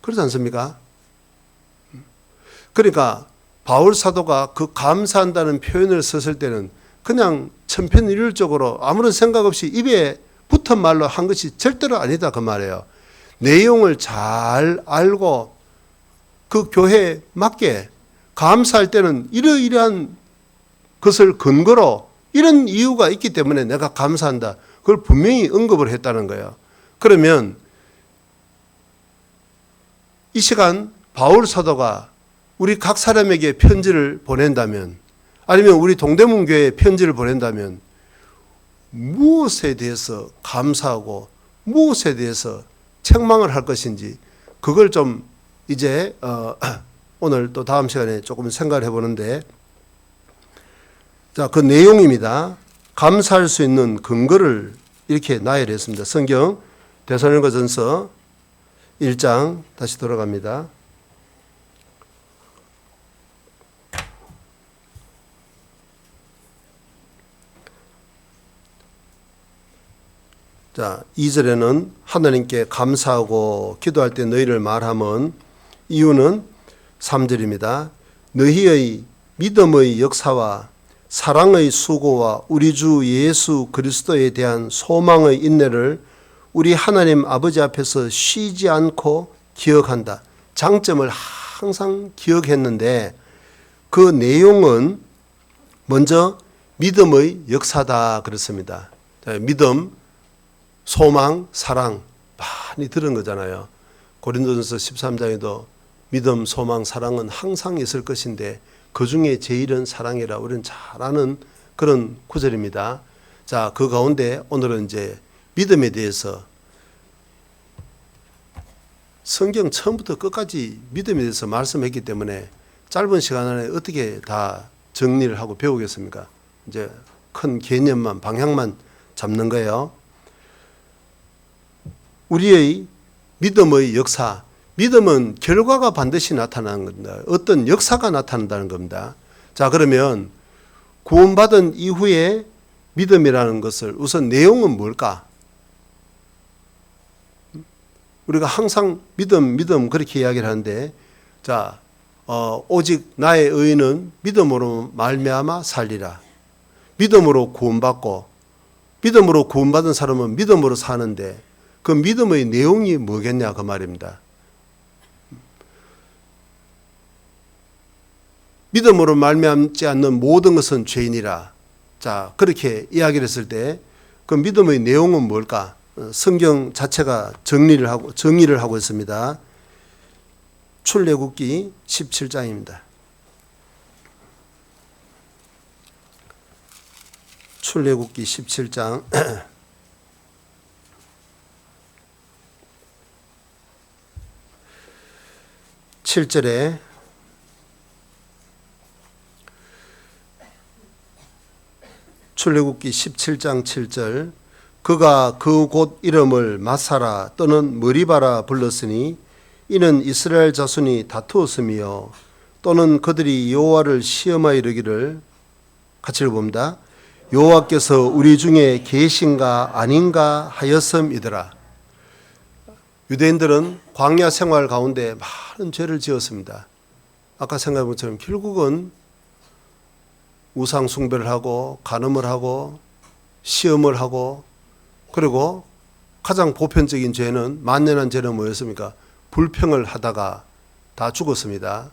그렇지 않습니까? 그러니까 바울 사도가 그 감사한다는 표현을 썼을 때는 그냥 천편일률적으로 아무런 생각 없이 입에 붙은 말로 한 것이 절대로 아니다 그 말이에요. 내용을 잘 알고 그 교회에 맞게 감사할 때는 이러이러한 것을 근거로 이런 이유가 있기 때문에 내가 감사한다. 그걸 분명히 언급을 했다는 거예요. 그러면 이 시간 바울 사도가 우리 각 사람에게 편지를 보낸다면 아니면 우리 동대문 교회에 편지를 보낸다면 무엇에 대해서 감사하고 무엇에 대해서 책망을 할 것인지 그걸 좀 이제 오늘 또 다음 시간에 조금 생각을 해보는데 자, 그 내용입니다. 감사할 수 있는 근거를 이렇게 나열했습니다. 성경 데살로니가전서 1장 다시 돌아갑니다. 자, 2절에는 하나님께 감사하고 기도할 때 너희를 말함은 이유는 3절입니다. 너희의 믿음의 역사와 사랑의 수고와 우리 주 예수 그리스도에 대한 소망의 인내를 우리 하나님 아버지 앞에서 쉬지 않고 기억한다. 장점을 항상 기억했는데 그 내용은 먼저 믿음의 역사다 그렇습니다. 믿음, 소망, 사랑 많이 들은 거잖아요. 고린도전서 13장에도 믿음, 소망, 사랑은 항상 있을 것인데 그 중에 제일은 사랑이라 우리는 잘 아는 그런 구절입니다. 자, 그 가운데 오늘은 이제 믿음에 대해서 성경 처음부터 끝까지 믿음에 대해서 말씀했기 때문에 짧은 시간 안에 어떻게 다 정리를 하고 배우겠습니까? 이제 큰 개념만, 방향만 잡는 거예요. 우리의 믿음의 역사, 믿음은 결과가 반드시 나타나는 겁니다. 어떤 역사가 나타난다는 겁니다. 자, 그러면 구원받은 이후에 믿음이라는 것을 우선 내용은 뭘까? 우리가 항상 믿음 그렇게 이야기를 하는데 자, 오직 나의 의는 믿음으로 말미암아 살리라. 믿음으로 구원받고 믿음으로 구원받은 사람은 믿음으로 사는데 그 믿음의 내용이 뭐겠냐 그 말입니다. 믿음으로 말미암지 않는 모든 것은 죄인이라. 자, 그렇게 이야기를 했을 때 그 믿음의 내용은 뭘까? 성경 자체가 정의를 하고 있습니다. 출애굽기 17장입니다. 출애굽기 17장 7절에 출애굽기 17장 7절 그가 그 곳 이름을 마사라 또는 머리바라 불렀으니 이는 이스라엘 자손이 다투었으며 또는 그들이 여호와를 시험하여 이르기를 같이 읽어봅니다. 여호와께서 우리 중에 계신가 아닌가 하였음이더라. 유대인들은 광야 생활 가운데 많은 죄를 지었습니다. 아까 생각해 본 것처럼 결국은 우상 숭배를 하고 간음을 하고 시험을 하고 그리고 가장 보편적인 죄는 만연한 죄는 뭐였습니까? 불평을 하다가 다 죽었습니다.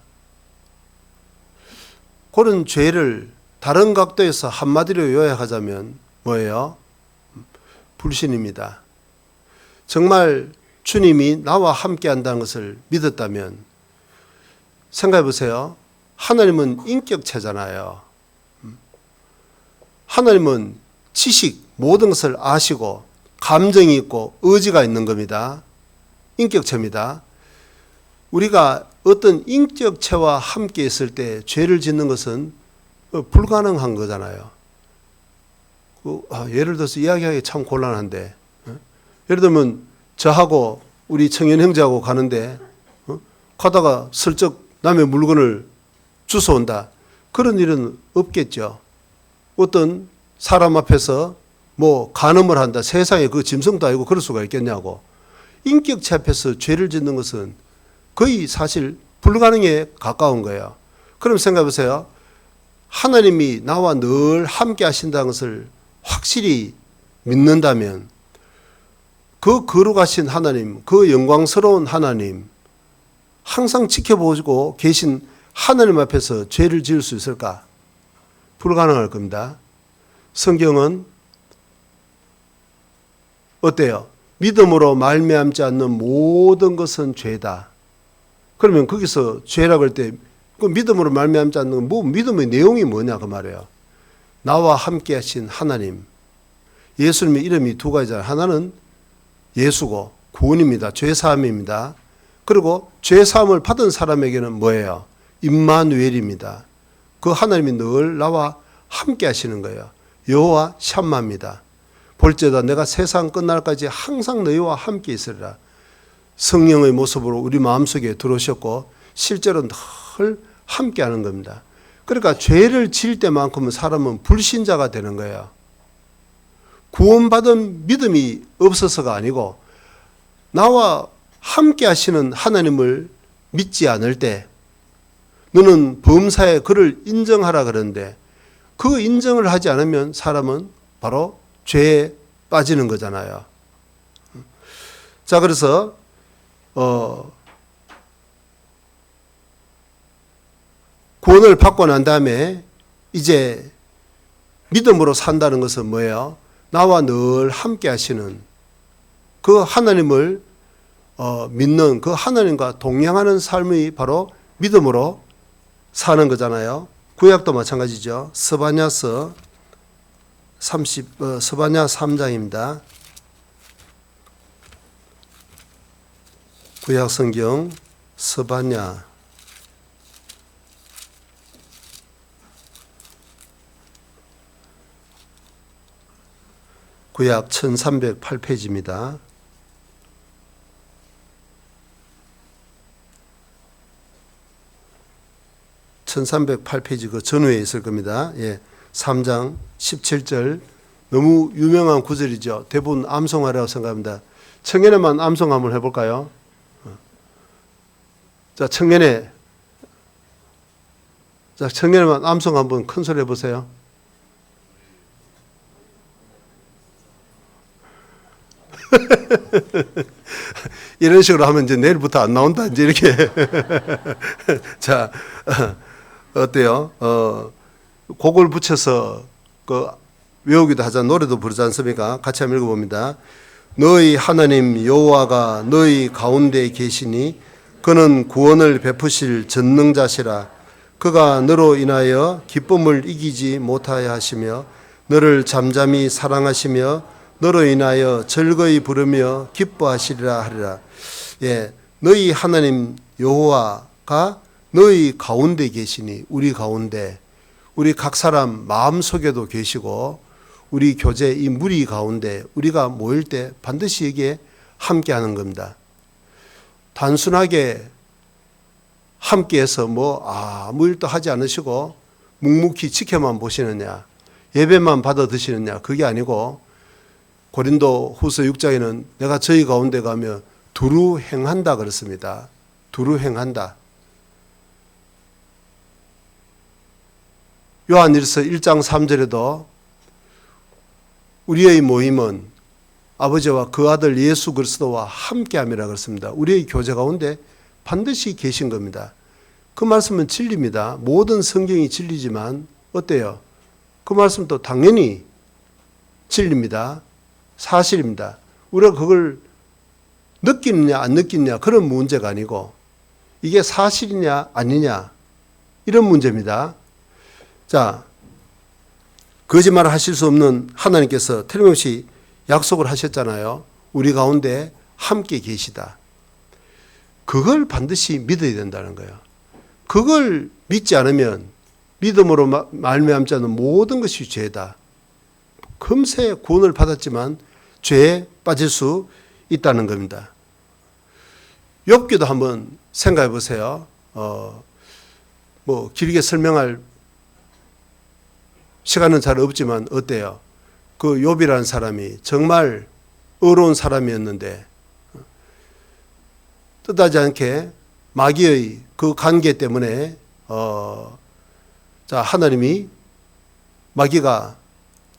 그런 죄를 다른 각도에서 한마디로 요약하자면 뭐예요? 불신입니다. 정말 주님이 나와 함께 한다는 것을 믿었다면 생각해 보세요. 하나님은 인격체잖아요. 하나님은 지식, 모든 것을 아시고 감정이 있고 의지가 있는 겁니다. 인격체입니다. 우리가 어떤 인격체와 함께 있을 때 죄를 짓는 것은 불가능한 거잖아요. 예를 들어서 이야기하기 참 곤란한데 예를 들면 저하고 우리 청년 형제하고 가는데 가다가 슬쩍 남의 물건을 주워온다. 그런 일은 없겠죠. 어떤 사람 앞에서 뭐 간음을 한다. 세상에 그 짐승도 아니고 그럴 수가 있겠냐고. 인격체 앞에서 죄를 짓는 것은 거의 사실 불가능에 가까운 거예요. 그럼 생각해 보세요. 하나님이 나와 늘 함께 하신다는 것을 확실히 믿는다면 그 거룩하신 하나님, 그 영광스러운 하나님, 항상 지켜보고 계신 하나님 앞에서 죄를 지을 수 있을까? 불가능할 겁니다. 성경은 어때요? 믿음으로 말미암지 않는 모든 것은 죄다. 그러면 거기서 죄라고 할 때 그 믿음으로 말미암지 않는 건 뭐 믿음의 내용이 뭐냐 그 말이에요. 나와 함께 하신 하나님. 예수님의 이름이 두 가지잖아요. 하나는 예수고 구원입니다. 죄사함입니다. 그리고 죄사함을 받은 사람에게는 뭐예요? 임마누엘입니다. 그 하나님이 늘 나와 함께 하시는 거예요. 여호와 샴마입니다. 볼지어다 내가 세상 끝날까지 항상 너희와 함께 있으리라. 성령의 모습으로 우리 마음속에 들어오셨고 실제로 늘 함께 하는 겁니다. 그러니까 죄를 지을 때만큼은 사람은 불신자가 되는 거예요. 구원받은 믿음이 없어서가 아니고 나와 함께 하시는 하나님을 믿지 않을 때 너는 범사에 그를 인정하라 그러는데 그 인정을 하지 않으면 사람은 바로 죄에 빠지는 거잖아요. 자, 그래서 구원을 받고 난 다음에 이제 믿음으로 산다는 것은 뭐예요? 나와 늘 함께 하시는 그 하나님을 믿는 그 하나님과 동행하는 삶이 바로 믿음으로 사는 거잖아요. 구약도 마찬가지죠. 스바냐서 3장입니다. 구약 성경 스바냐 구약 1308페이지입니다. (1308페이지) 그 전후에 있을 겁니다. 예, 3장 17절 너무 유명한 구절이죠. 대부분 암송하라고 생각합니다. 청년에만 암송 한번 해볼까요? 자, 청년에만 암송 한번 큰 소리 해보세요. 이런 식으로 하면 이제 내일부터 안 나온다. 이제 이렇게. 자, 어때요? 곡을 붙여서 외우기도 하자. 노래도 부르지 않습니까? 같이 한번 읽어봅니다. 너희 하나님 여호와가 너희 가운데 계시니 그는 구원을 베푸실 전능자시라. 그가 너로 인하여 기쁨을 이기지 못하여 하시며 너를 잠잠히 사랑하시며 너로 인하여 즐거이 부르며 기뻐하시리라 하리라. 예, 너희 하나님 여호와가 너희 가운데 계시니, 우리 가운데, 우리 각 사람 마음속에도 계시고 우리 교제 이 무리 가운데 우리가 모일 때 반드시 여기에 함께하는 겁니다. 단순하게 함께해서 아무 일도 하지 않으시고 묵묵히 지켜만 보시느냐, 예배만 받아 드시느냐, 그게 아니고 고린도 후서 6장에는 내가 저희 가운데 가면 두루 행한다 그렇습니다. 두루 행한다. 요한일서 1장 3절에도 우리의 모임은 아버지와 그 아들 예수 그리스도와 함께함이라 그렇습니다. 우리의 교제 가운데 반드시 계신 겁니다. 그 말씀은 진리입니다. 모든 성경이 진리지만 어때요? 그 말씀도 당연히 진리입니다. 사실입니다. 우리가 그걸 느끼느냐 안 느끼느냐 그런 문제가 아니고 이게 사실이냐 아니냐 이런 문제입니다. 자, 거짓말을 하실 수 없는 하나님께서 틀림없이 약속을 하셨잖아요. 우리 가운데 함께 계시다. 그걸 반드시 믿어야 된다는 거예요. 그걸 믿지 않으면 믿음으로 말미암지 않는 모든 것이 죄다. 금세 구원을 받았지만 죄에 빠질 수 있다는 겁니다. 욥기도 한번 생각해 보세요. 길게 설명할 시간은 잘 없지만 어때요? 그 욥이라는 사람이 정말 의로운 사람이었는데 뜻하지 않게 마귀의 그 관계 때문에 하나님이 마귀가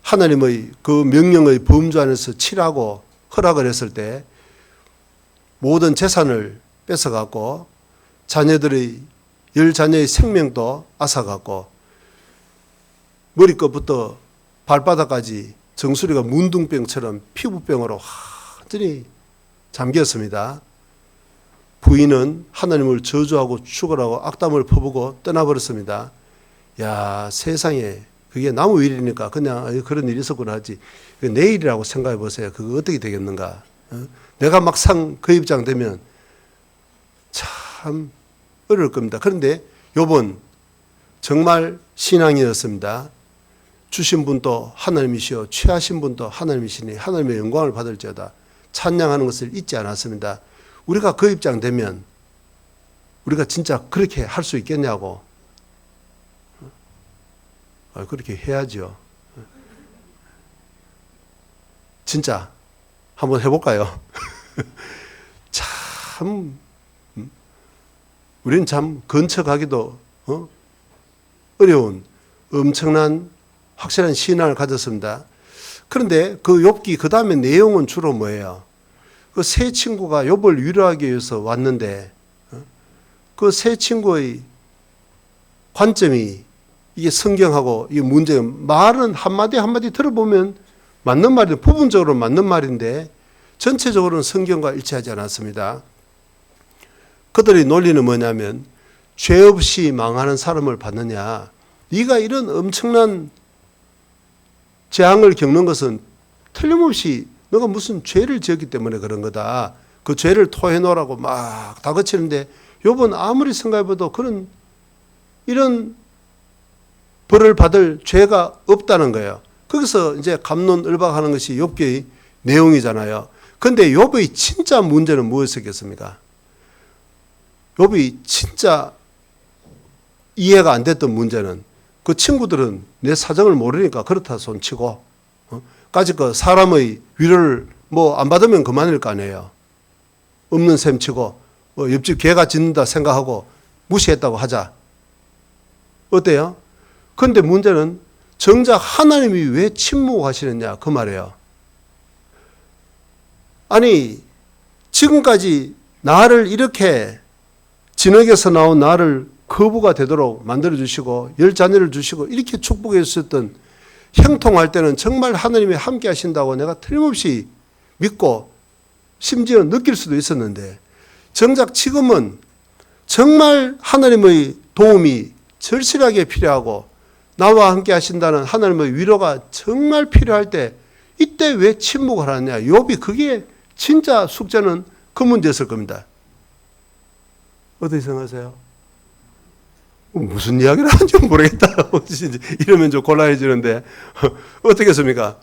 하나님의 그 명령의 범주 안에서 치라고 허락을 했을 때 모든 재산을 뺏어갖고 자녀들의 10자녀의 생명도 앗아갖고 머리끝부터 발바닥까지 정수리가 문둥병처럼 피부병으로 완전히 잠겼습니다. 부인은 하나님을 저주하고 죽으라고 악담을 퍼부고 떠나버렸습니다. 야, 세상에 그게 나무 일이니까 그냥 그런 일이 있었구나 하지. 내일이라고 생각해 보세요. 그거 어떻게 되겠는가. 내가 막상 그 입장 되면 참 어려울 겁니다. 그런데 욥은 정말 신앙이었습니다. 주신 분도 하나님이시오 취하신 분도 하나님이시니 하나님의 영광을 받을지어다 찬양하는 것을 잊지 않았습니다. 우리가 그 입장 되면 우리가 진짜 그렇게 할 수 있겠냐고. 그렇게 해야죠. 진짜 한번 해볼까요? 참 우리는 참 근처 가기도 어려운 엄청난 확실한 신앙을 가졌습니다. 그런데 그 욥기 그 다음에 내용은 주로 뭐예요? 그 세 친구가 욥을 위로하기 위해서 왔는데 그 세 친구의 관점이 이게 성경하고 이 문제가 말은 한마디 한마디 들어보면 맞는 말인데 부분적으로 맞는 말인데 전체적으로는 성경과 일치하지 않았습니다. 그들의 논리는 뭐냐면 죄 없이 망하는 사람을 받느냐. 네가 이런 엄청난 재앙을 겪는 것은 틀림없이 너가 무슨 죄를 지었기 때문에 그런 거다. 그 죄를 토해 놓으라고 막 다그치는데 욥은 아무리 생각해봐도 그런 이런 벌을 받을 죄가 없다는 거예요. 거기서 이제 갑론을박하는 것이 욥기의 내용이잖아요. 그런데 욥의 진짜 문제는 무엇이겠습니까? 욥이 진짜 이해가 안 됐던 문제는 그 친구들은 내 사정을 모르니까 그렇다 손치고 까짓 사람의 위로를 뭐 안 받으면 그만일 거 아니에요. 없는 셈 치고 옆집 개가 짖는다 생각하고 무시했다고 하자. 어때요? 그런데 문제는 정작 하나님이 왜 침묵하시느냐 그 말이에요. 아니 지금까지 나를 이렇게 진흙에서 나온 나를 거부가 되도록 만들어주시고 10자녀를 주시고 이렇게 축복해 주셨던 형통할 때는 정말 하나님이 함께 하신다고 내가 틀림없이 믿고 심지어 느낄 수도 있었는데 정작 지금은 정말 하나님의 도움이 절실하게 필요하고 나와 함께 하신다는 하나님의 위로가 정말 필요할 때 이때 왜 침묵을 하느냐. 욥이 그게 진짜 숙제는 그 문제였을 겁니다. 어떻게 생각하세요? 무슨 이야기를 하는지 모르겠다. 이러면 좀 곤란해지는데 어떻겠습니까?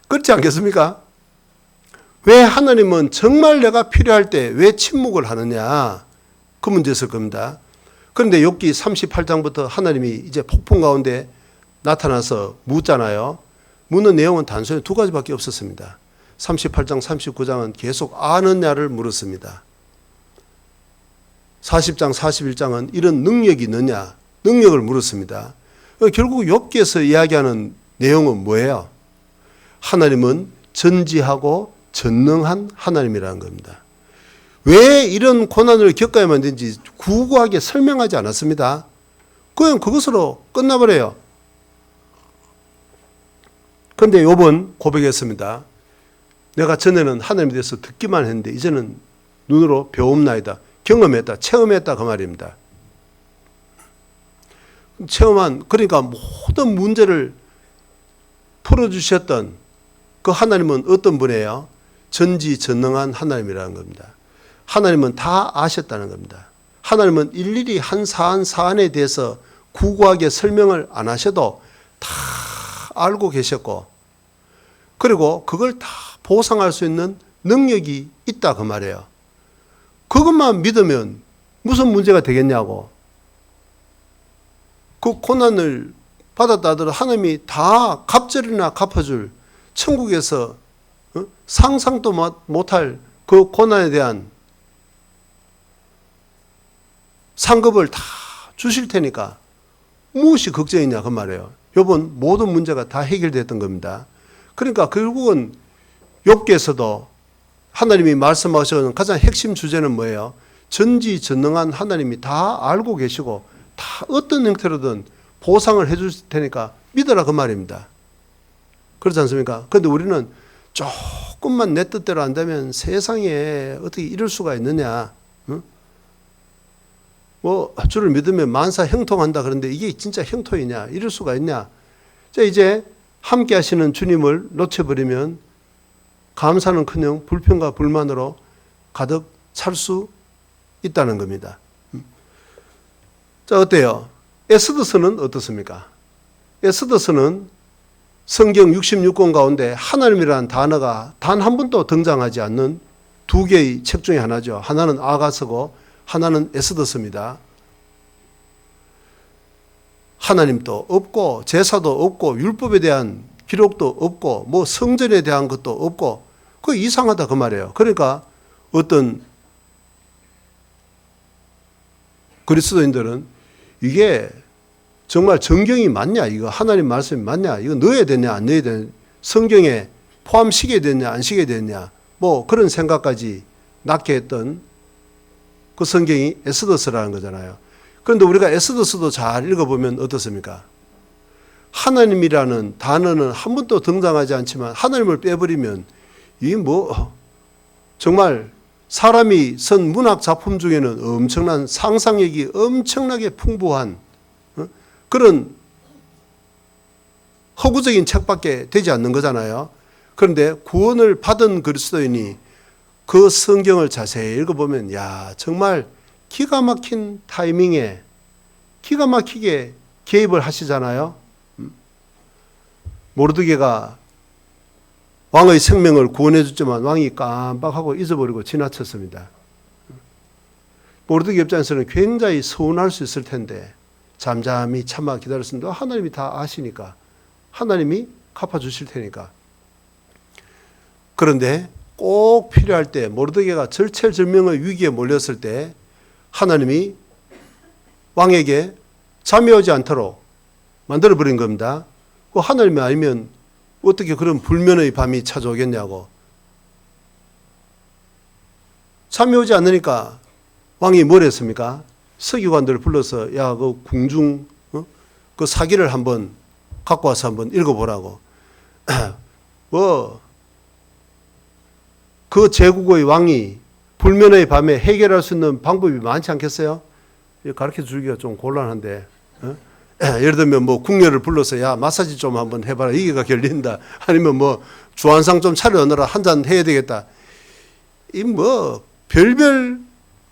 그렇지 않겠습니까? 왜 하나님은 정말 내가 필요할 때 왜 침묵을 하느냐. 그 문제였을 겁니다. 그런데 욥기 38장부터 하나님이 이제 폭풍 가운데 나타나서 묻잖아요. 묻는 내용은 단순히 두 가지밖에 없었습니다. 38장, 39장은 계속 아느냐를 물었습니다. 40장, 41장은 이런 능력이 있느냐, 능력을 물었습니다. 결국 욥기에서 이야기하는 내용은 뭐예요? 하나님은 전지하고 전능한 하나님이라는 겁니다. 왜 이런 고난을 겪어야만 되는지 구구하게 설명하지 않았습니다. 그냥 그것으로 끝나버려요. 그런데 욥은 고백했습니다. 내가 전에는 하나님에 대해서 듣기만 했는데 이제는 눈으로 배움나이다. 경험했다. 체험했다. 그 말입니다. 체험한 그러니까 모든 문제를 풀어주셨던 그 하나님은 어떤 분이에요? 전지전능한 하나님이라는 겁니다. 하나님은 다 아셨다는 겁니다. 하나님은 일일이 한 사안 사안에 대해서 구구하게 설명을 안 하셔도 다 알고 계셨고 그리고 그걸 다 보상할 수 있는 능력이 있다 그 말이에요. 그것만 믿으면 무슨 문제가 되겠냐고. 그 고난을 받았다 하더라도 하나님이 다 갑절이나 갚아줄 천국에서 상상도 못할 그 고난에 대한 상급을 다 주실 테니까 무엇이 걱정이냐 그 말이에요. 욥은 모든 문제가 다 해결됐던 겁니다. 그러니까 결국은 욥기에서도 하나님이 말씀하시는 가장 핵심 주제는 뭐예요? 전지전능한 하나님이 다 알고 계시고 다 어떤 형태로든 보상을 해줄 테니까 믿어라 그 말입니다. 그렇지 않습니까? 그런데 우리는 조금만 내 뜻대로 한다면 세상에 어떻게 이럴 수가 있느냐. 응? 뭐 주를 믿으면 만사 형통한다 그런데 이게 진짜 형통이냐 이럴 수가 있냐. 자 이제 함께 하시는 주님을 놓쳐버리면 감사는커녕 불평과 불만으로 가득 찰 수 있다는 겁니다. 자 어때요? 에스더서는 어떻습니까? 에스더서는 성경 66권 가운데 하나님이라는 단어가 단 한 번도 등장하지 않는 두 개의 책 중에 하나죠. 하나는 아가서고 하나는 에스더서입니다. 하나님도 없고 제사도 없고 율법에 대한 기록도 없고 뭐 성전에 대한 것도 없고 그거 이상하다 그 말이에요. 그러니까 어떤 그리스도인들은 이게 정말 정경이 맞냐? 이거 하나님 말씀이 맞냐? 이거 넣어야 되냐? 안 넣어야 되냐? 성경에 포함시켜야 되냐? 안 시켜야 되냐? 뭐 그런 생각까지 낳게 했던 그 성경이 에스더서라는 거잖아요. 그런데 우리가 에스더서도 잘 읽어보면 어떻습니까? 하나님이라는 단어는 한 번도 등장하지 않지만 하나님을 빼버리면 이 뭐 정말 사람이 쓴 문학 작품 중에는 엄청난 상상력이 엄청나게 풍부한 그런 허구적인 책밖에 되지 않는 거잖아요. 그런데 구원을 받은 그리스도인이 그 성경을 자세히 읽어보면 야 정말 기가 막힌 타이밍에 기가 막히게 개입을 하시잖아요. 모르드게가 왕의 생명을 구원해 줬지만 왕이 깜빡하고 잊어버리고 지나쳤습니다. 모르드게 입장에서는 굉장히 서운할 수 있을 텐데 잠잠히 참아 기다렸습니다. 하나님이 다 아시니까 하나님이 갚아주실 테니까. 그런데 꼭 필요할 때 모르드게가 절체절명의 위기에 몰렸을 때 하나님이 왕에게 잠이 오지 않도록 만들어버린 겁니다. 그 하나님이 아니면 어떻게 그런 불면의 밤이 찾아오겠냐고. 잠이 오지 않으니까 왕이 뭘 했습니까? 서기관들을 불러서 야, 그 궁중 그 사기를 한번 갖고 와서 한번 읽어보라고. 뭐 그 제국의 왕이 불면의 밤에 해결할 수 있는 방법이 많지 않겠어요? 가르쳐 주기가 좀 곤란한데. 예를 들면 뭐 궁녀를 불러서 야 마사지 좀 한번 해봐라 이게가 결린다. 아니면 뭐 주한상 좀 차려놓으라 한 잔 해야 되겠다. 이 뭐 별별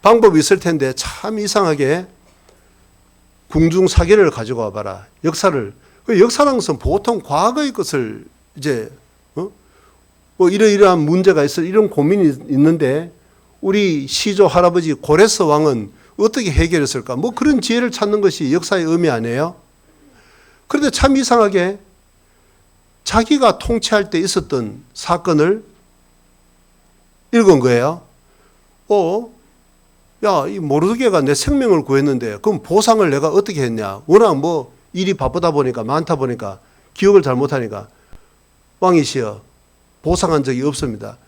방법이 있을 텐데 참 이상하게 궁중 사기를 가지고 와봐라. 역사를 그 역사라는 것은 보통 과거의 것을 이제 뭐 이러이러한 문제가 있어 이런 고민이 있는데 우리 시조 할아버지 고레스 왕은 어떻게 해결했을까? 뭐 그런 지혜를 찾는 것이 역사의 의미 아니에요? 그런데 참 이상하게 자기가 통치할 때 있었던 사건을 읽은 거예요. 야, 이 모르드게가 내 생명을 구했는데 그럼 보상을 내가 어떻게 했냐? 워낙 뭐 일이 바쁘다 보니까 많다 보니까 기억을 잘못하니까 왕이시여 보상한 적이 없습니다.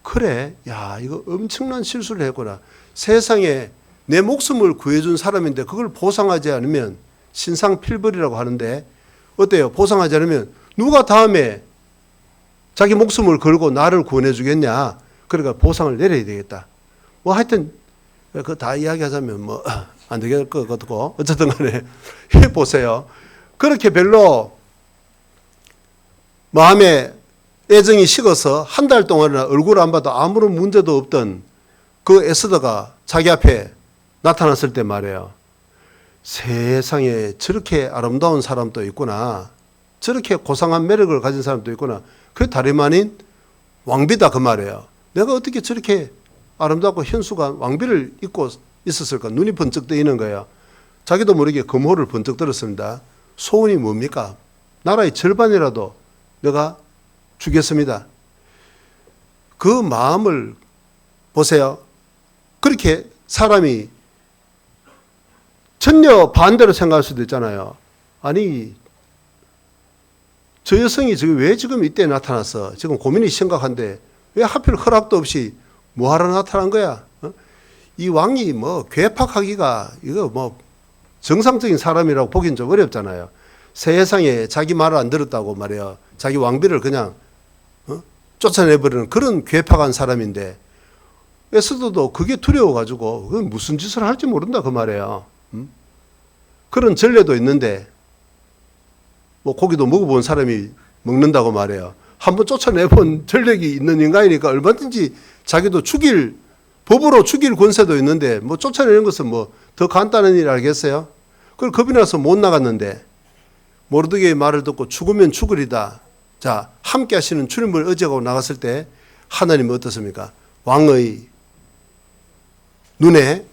그래, 야 이거 엄청난 실수를 했구나. 세상에 내 목숨을 구해준 사람인데 그걸 보상하지 않으면 신상필벌이라고 하는데 어때요? 보상하지 않으면 누가 다음에 자기 목숨을 걸고 나를 구원해 주겠냐? 그러니까 보상을 내려야 되겠다. 뭐 하여튼 그 다 이야기하자면 뭐 안 되겠을 것 같고 어쨌든 간에 보세요. 그렇게 별로 마음에 애정이 식어서 한 달 동안이나 얼굴 안 봐도 아무런 문제도 없던 그 에스더가 자기 앞에 나타났을 때 말이에요. 세상에 저렇게 아름다운 사람도 있구나. 저렇게 고상한 매력을 가진 사람도 있구나. 그게 다름 아닌 왕비다 그 말이에요. 내가 어떻게 저렇게 아름답고 현수가 왕비를 입고 있었을까? 눈이 번쩍 뜨이는 거예요. 자기도 모르게 금호를 번쩍 들었습니다. 소원이 뭡니까? 나라의 절반이라도 내가 주겠습니다. 그 마음을 보세요. 그렇게 사람이 전혀 반대로 생각할 수도 있잖아요. 아니 저 여성이 왜 지금 이때 나타났어? 지금 고민이 심각한데 왜 하필 허락도 없이 뭐하러 나타난 거야? 이 왕이 뭐 괴팍하기가 이거 뭐 정상적인 사람이라고 보기는 좀 어렵잖아요. 세상에 자기 말을 안 들었다고 말이에요. 자기 왕비를 그냥 쫓아내버리는 그런 괴팍한 사람인데 에스더도 그게 두려워가지고 그건 무슨 짓을 할지 모른다 그 말이에요. 그런 전례도 있는데 뭐 고기도 먹어본 사람이 먹는다고 말해요. 한번 쫓아내본 전력이 있는 인간이니까 얼마든지 자기도 법으로 죽일 권세도 있는데 뭐 쫓아내는 것은 뭐 더 간단한 일 알겠어요? 그걸 겁이 나서 못 나갔는데 모르드게의 말을 듣고 죽으면 죽으리다. 자, 함께 하시는 주님을 의지하고 나갔을 때 하나님이 어떻습니까? 왕의 눈에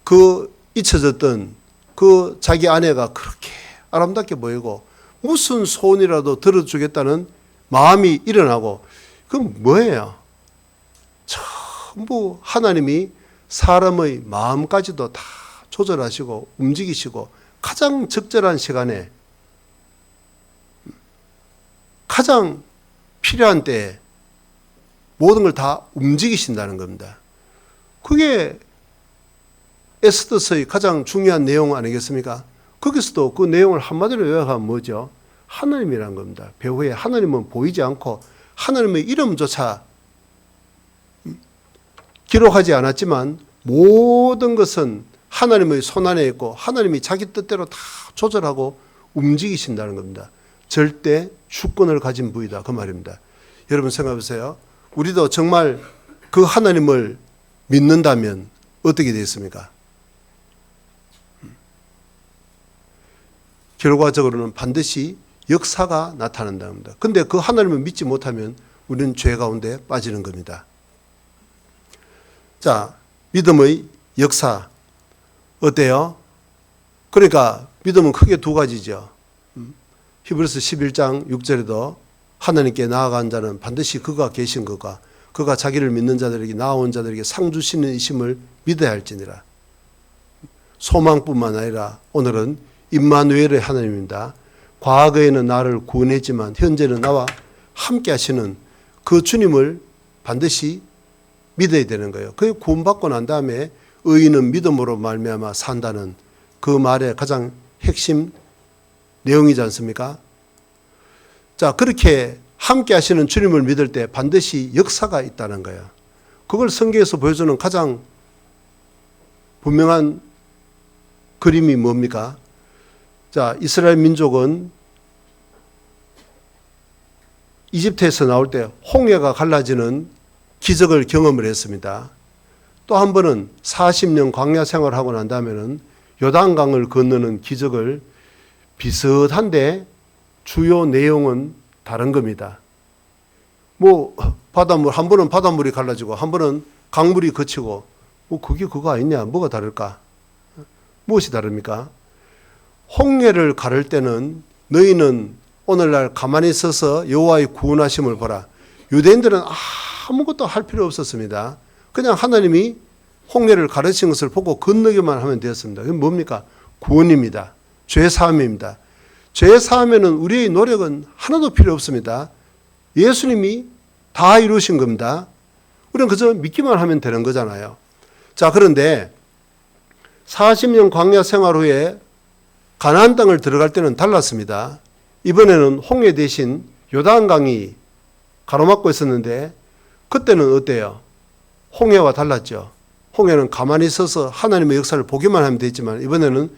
그 잊혀졌던 그 자기 아내가 그렇게 아름답게 보이고 무슨 소원이라도 들어주겠다는 마음이 일어나고 그건 뭐예요? 전부 하나님이 사람의 마음까지도 다 조절하시고 움직이시고 가장 적절한 시간에 가장 필요한 때에 모든 걸 다 움직이신다는 겁니다. 그게 에스더서의 가장 중요한 내용 아니겠습니까? 거기서도 그 내용을 한마디로 요약하면 뭐죠? 하나님이라는 겁니다. 배후에 하나님은 보이지 않고 하나님의 이름조차 기록하지 않았지만 모든 것은 하나님의 손안에 있고 하나님이 자기 뜻대로 다 조절하고 움직이신다는 겁니다. 절대 주권을 가진 부이다 그 말입니다. 여러분 생각해 보세요. 우리도 정말 그 하나님을 믿는다면 어떻게 되겠습니까? 결과적으로는 반드시 역사가 나타난다는 겁니다. 그런데 그 하나님을 믿지 못하면 우리는 죄 가운데 빠지는 겁니다. 자, 믿음의 역사 어때요? 그러니까 믿음은 크게 두 가지죠. 히브리서 11장 6절에도 하나님께 나아간 자는 반드시 그가 계신 것과 그가 자기를 믿는 자들에게 나아온 자들에게 상 주시는 이심을 믿어야 할지니라. 소망뿐만 아니라 오늘은 임마누엘의 하나님입니다. 과거에는 나를 구원했지만 현재는 나와 함께 하시는 그 주님을 반드시 믿어야 되는 거예요. 그 구원받고 난 다음에 의인은 믿음으로 말미암아 산다는 그 말의 가장 핵심 내용이지 않습니까? 자, 그렇게 함께 하시는 주님을 믿을 때 반드시 역사가 있다는 거예요. 그걸 성경에서 보여주는 가장 분명한 그림이 뭡니까? 자, 이스라엘 민족은 이집트에서 나올 때 홍해가 갈라지는 기적을 경험을 했습니다. 또 한 번은 40년 광야 생활을 하고 난 다음에는 요단강을 건너는 기적을 비슷한데 주요 내용은 다른 겁니다. 뭐 바닷물 한 번은 바닷물이 갈라지고 한 번은 강물이 거치고 뭐 그게 그거 아니냐? 뭐가 다를까? 무엇이 다릅니까? 홍해를 가를 때는 너희는 오늘날 가만히 서서 여호와의 구원하심을 보라. 유대인들은 아무것도 할 필요 없었습니다. 그냥 하나님이 홍해를 가르친 것을 보고 건너기만 하면 되었습니다. 그게 뭡니까? 구원입니다. 죄사함입니다. 죄사함에는 우리의 노력은 하나도 필요 없습니다. 예수님이 다 이루신 겁니다. 우리는 그저 믿기만 하면 되는 거잖아요. 자, 그런데 40년 광야 생활 후에 가나안 땅을 들어갈 때는 달랐습니다. 이번에는 홍해 대신 요단강이 가로막고 있었는데 그때는 어때요? 홍해와 달랐죠. 홍해는 가만히 서서 하나님의 역사를 보기만 하면 되지만 이번에는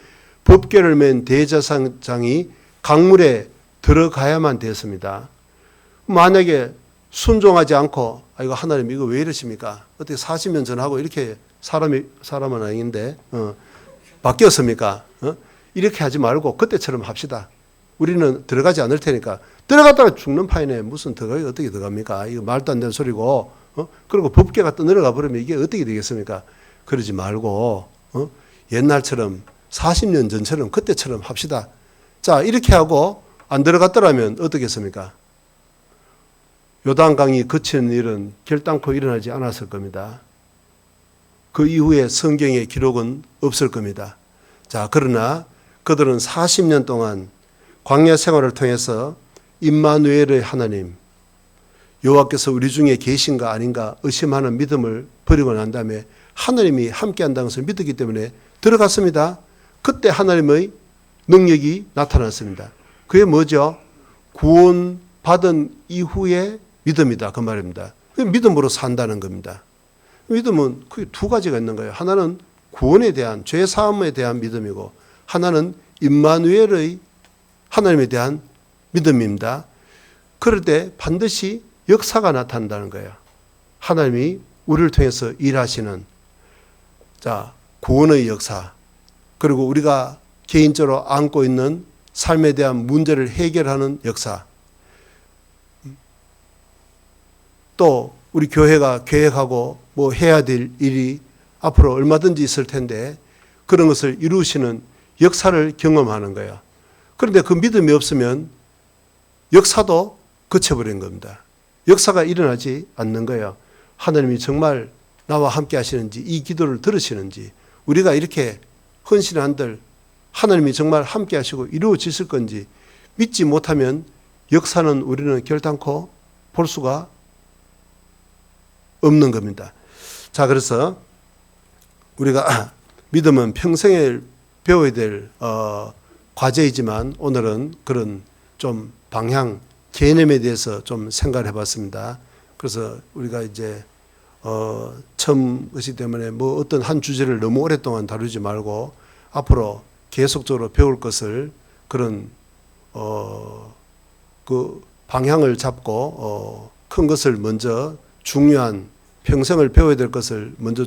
법궤를 맨 대제사장이 강물에 들어가야만 되었습니다. 만약에 순종하지 않고 이거 하나님 이거 왜 이러십니까? 어떻게 40년 전하고 이렇게 사람은 아닌데 바뀌었습니까? 이렇게 하지 말고 그때처럼 합시다. 우리는 들어가지 않을 테니까. 들어갔다가 죽는 파이네. 무슨 들어가기 어떻게 들어갑니까? 이거 말도 안 되는 소리고. 그리고 법궤가 또 내려가 버리면 이게 어떻게 되겠습니까? 그러지 말고 옛날처럼 40년 전처럼 그때처럼 합시다. 자, 이렇게 하고 안 들어갔더라면 어떻겠습니까? 요단강이 거치는 일은 결단코 일어나지 않았을 겁니다. 그 이후에 성경의 기록은 없을 겁니다. 자, 그러나 그들은 40년 동안 광야 생활을 통해서 임마누엘의 하나님, 여호와께서 우리 중에 계신가 아닌가 의심하는 믿음을 버리고 난 다음에 하나님이 함께 한다는 것을 믿었기 때문에 들어갔습니다. 그때 하나님의 능력이 나타났습니다. 그게 뭐죠? 구원받은 이후의 믿음이다 그 말입니다. 믿음으로 산다는 겁니다. 믿음은 크게 두 가지가 있는 거예요. 하나는 구원에 대한 죄 사함에 대한 믿음이고 하나는 임마누엘의 하나님에 대한 믿음입니다. 그럴 때 반드시 역사가 나타난다는 거예요. 하나님이 우리를 통해서 일하시는 자, 구원의 역사, 그리고 우리가 개인적으로 안고 있는 삶에 대한 문제를 해결하는 역사, 또 우리 교회가 계획하고 뭐 해야 될 일이 앞으로 얼마든지 있을 텐데 그런 것을 이루시는 역사를 경험하는 거예요. 그런데 그 믿음이 없으면 역사도 그쳐버린 겁니다. 역사가 일어나지 않는 거예요. 하나님이 정말 나와 함께 하시는지 이 기도를 들으시는지 우리가 이렇게 헌신 한들 하나님이 정말 함께 하시고 이루어지실 건지 믿지 못하면 역사는 우리는 결단코 볼 수가 없는 겁니다. 자, 그래서 우리가 믿음은 평생에 배워야 될 과제이지만 오늘은 그런 좀 방향, 개념에 대해서 좀 생각을 해봤습니다. 그래서 우리가 이제 처음 것이기 때문에 뭐 어떤 한 주제를 너무 오랫동안 다루지 말고 앞으로 계속적으로 배울 것을 그런 그 방향을 잡고 큰 것을 먼저 중요한 평생을 배워야 될 것을 먼저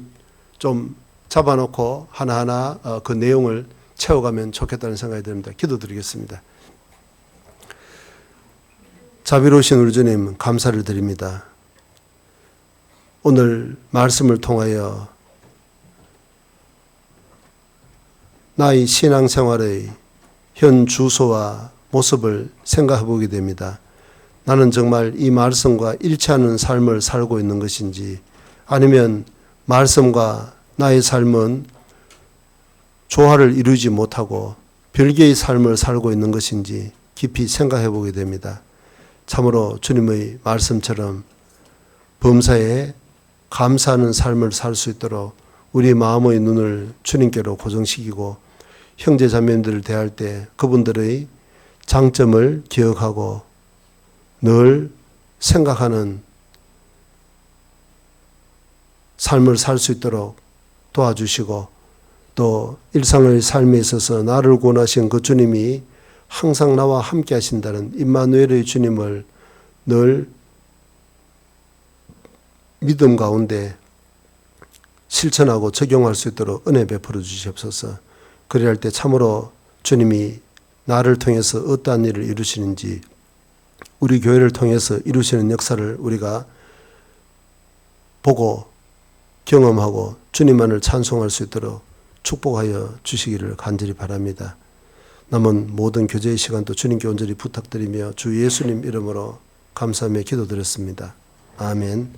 좀 잡아놓고 하나하나 그 내용을 채워가면 좋겠다는 생각이 듭니다. 기도드리겠습니다. 자비로우신 우리 주님 감사를 드립니다. 오늘 말씀을 통하여 나의 신앙생활의 현 주소와 모습을 생각해 보게 됩니다. 나는 정말 이 말씀과 일치하는 삶을 살고 있는 것인지 아니면 말씀과 나의 삶은 조화를 이루지 못하고 별개의 삶을 살고 있는 것인지 깊이 생각해 보게 됩니다. 참으로 주님의 말씀처럼 범사에 감사하는 삶을 살 수 있도록 우리 마음의 눈을 주님께로 고정시키고 형제 자매들을 대할 때 그분들의 장점을 기억하고 늘 생각하는 삶을 살 수 있도록 도와주시고 또 일상의 삶에 있어서 나를 구원하신 그 주님이 항상 나와 함께 하신다는 임마누엘의 주님을 늘 믿음 가운데 실천하고 적용할 수 있도록 은혜 베풀어 주시옵소서. 그리할 때 참으로 주님이 나를 통해서 어떠한 일을 이루시는지 우리 교회를 통해서 이루시는 역사를 우리가 보고 경험하고 주님만을 찬송할 수 있도록 축복하여 주시기를 간절히 바랍니다. 남은 모든 교제의 시간도 주님께 온전히 부탁드리며 주 예수님 이름으로 감사하며 기도드렸습니다. 아멘.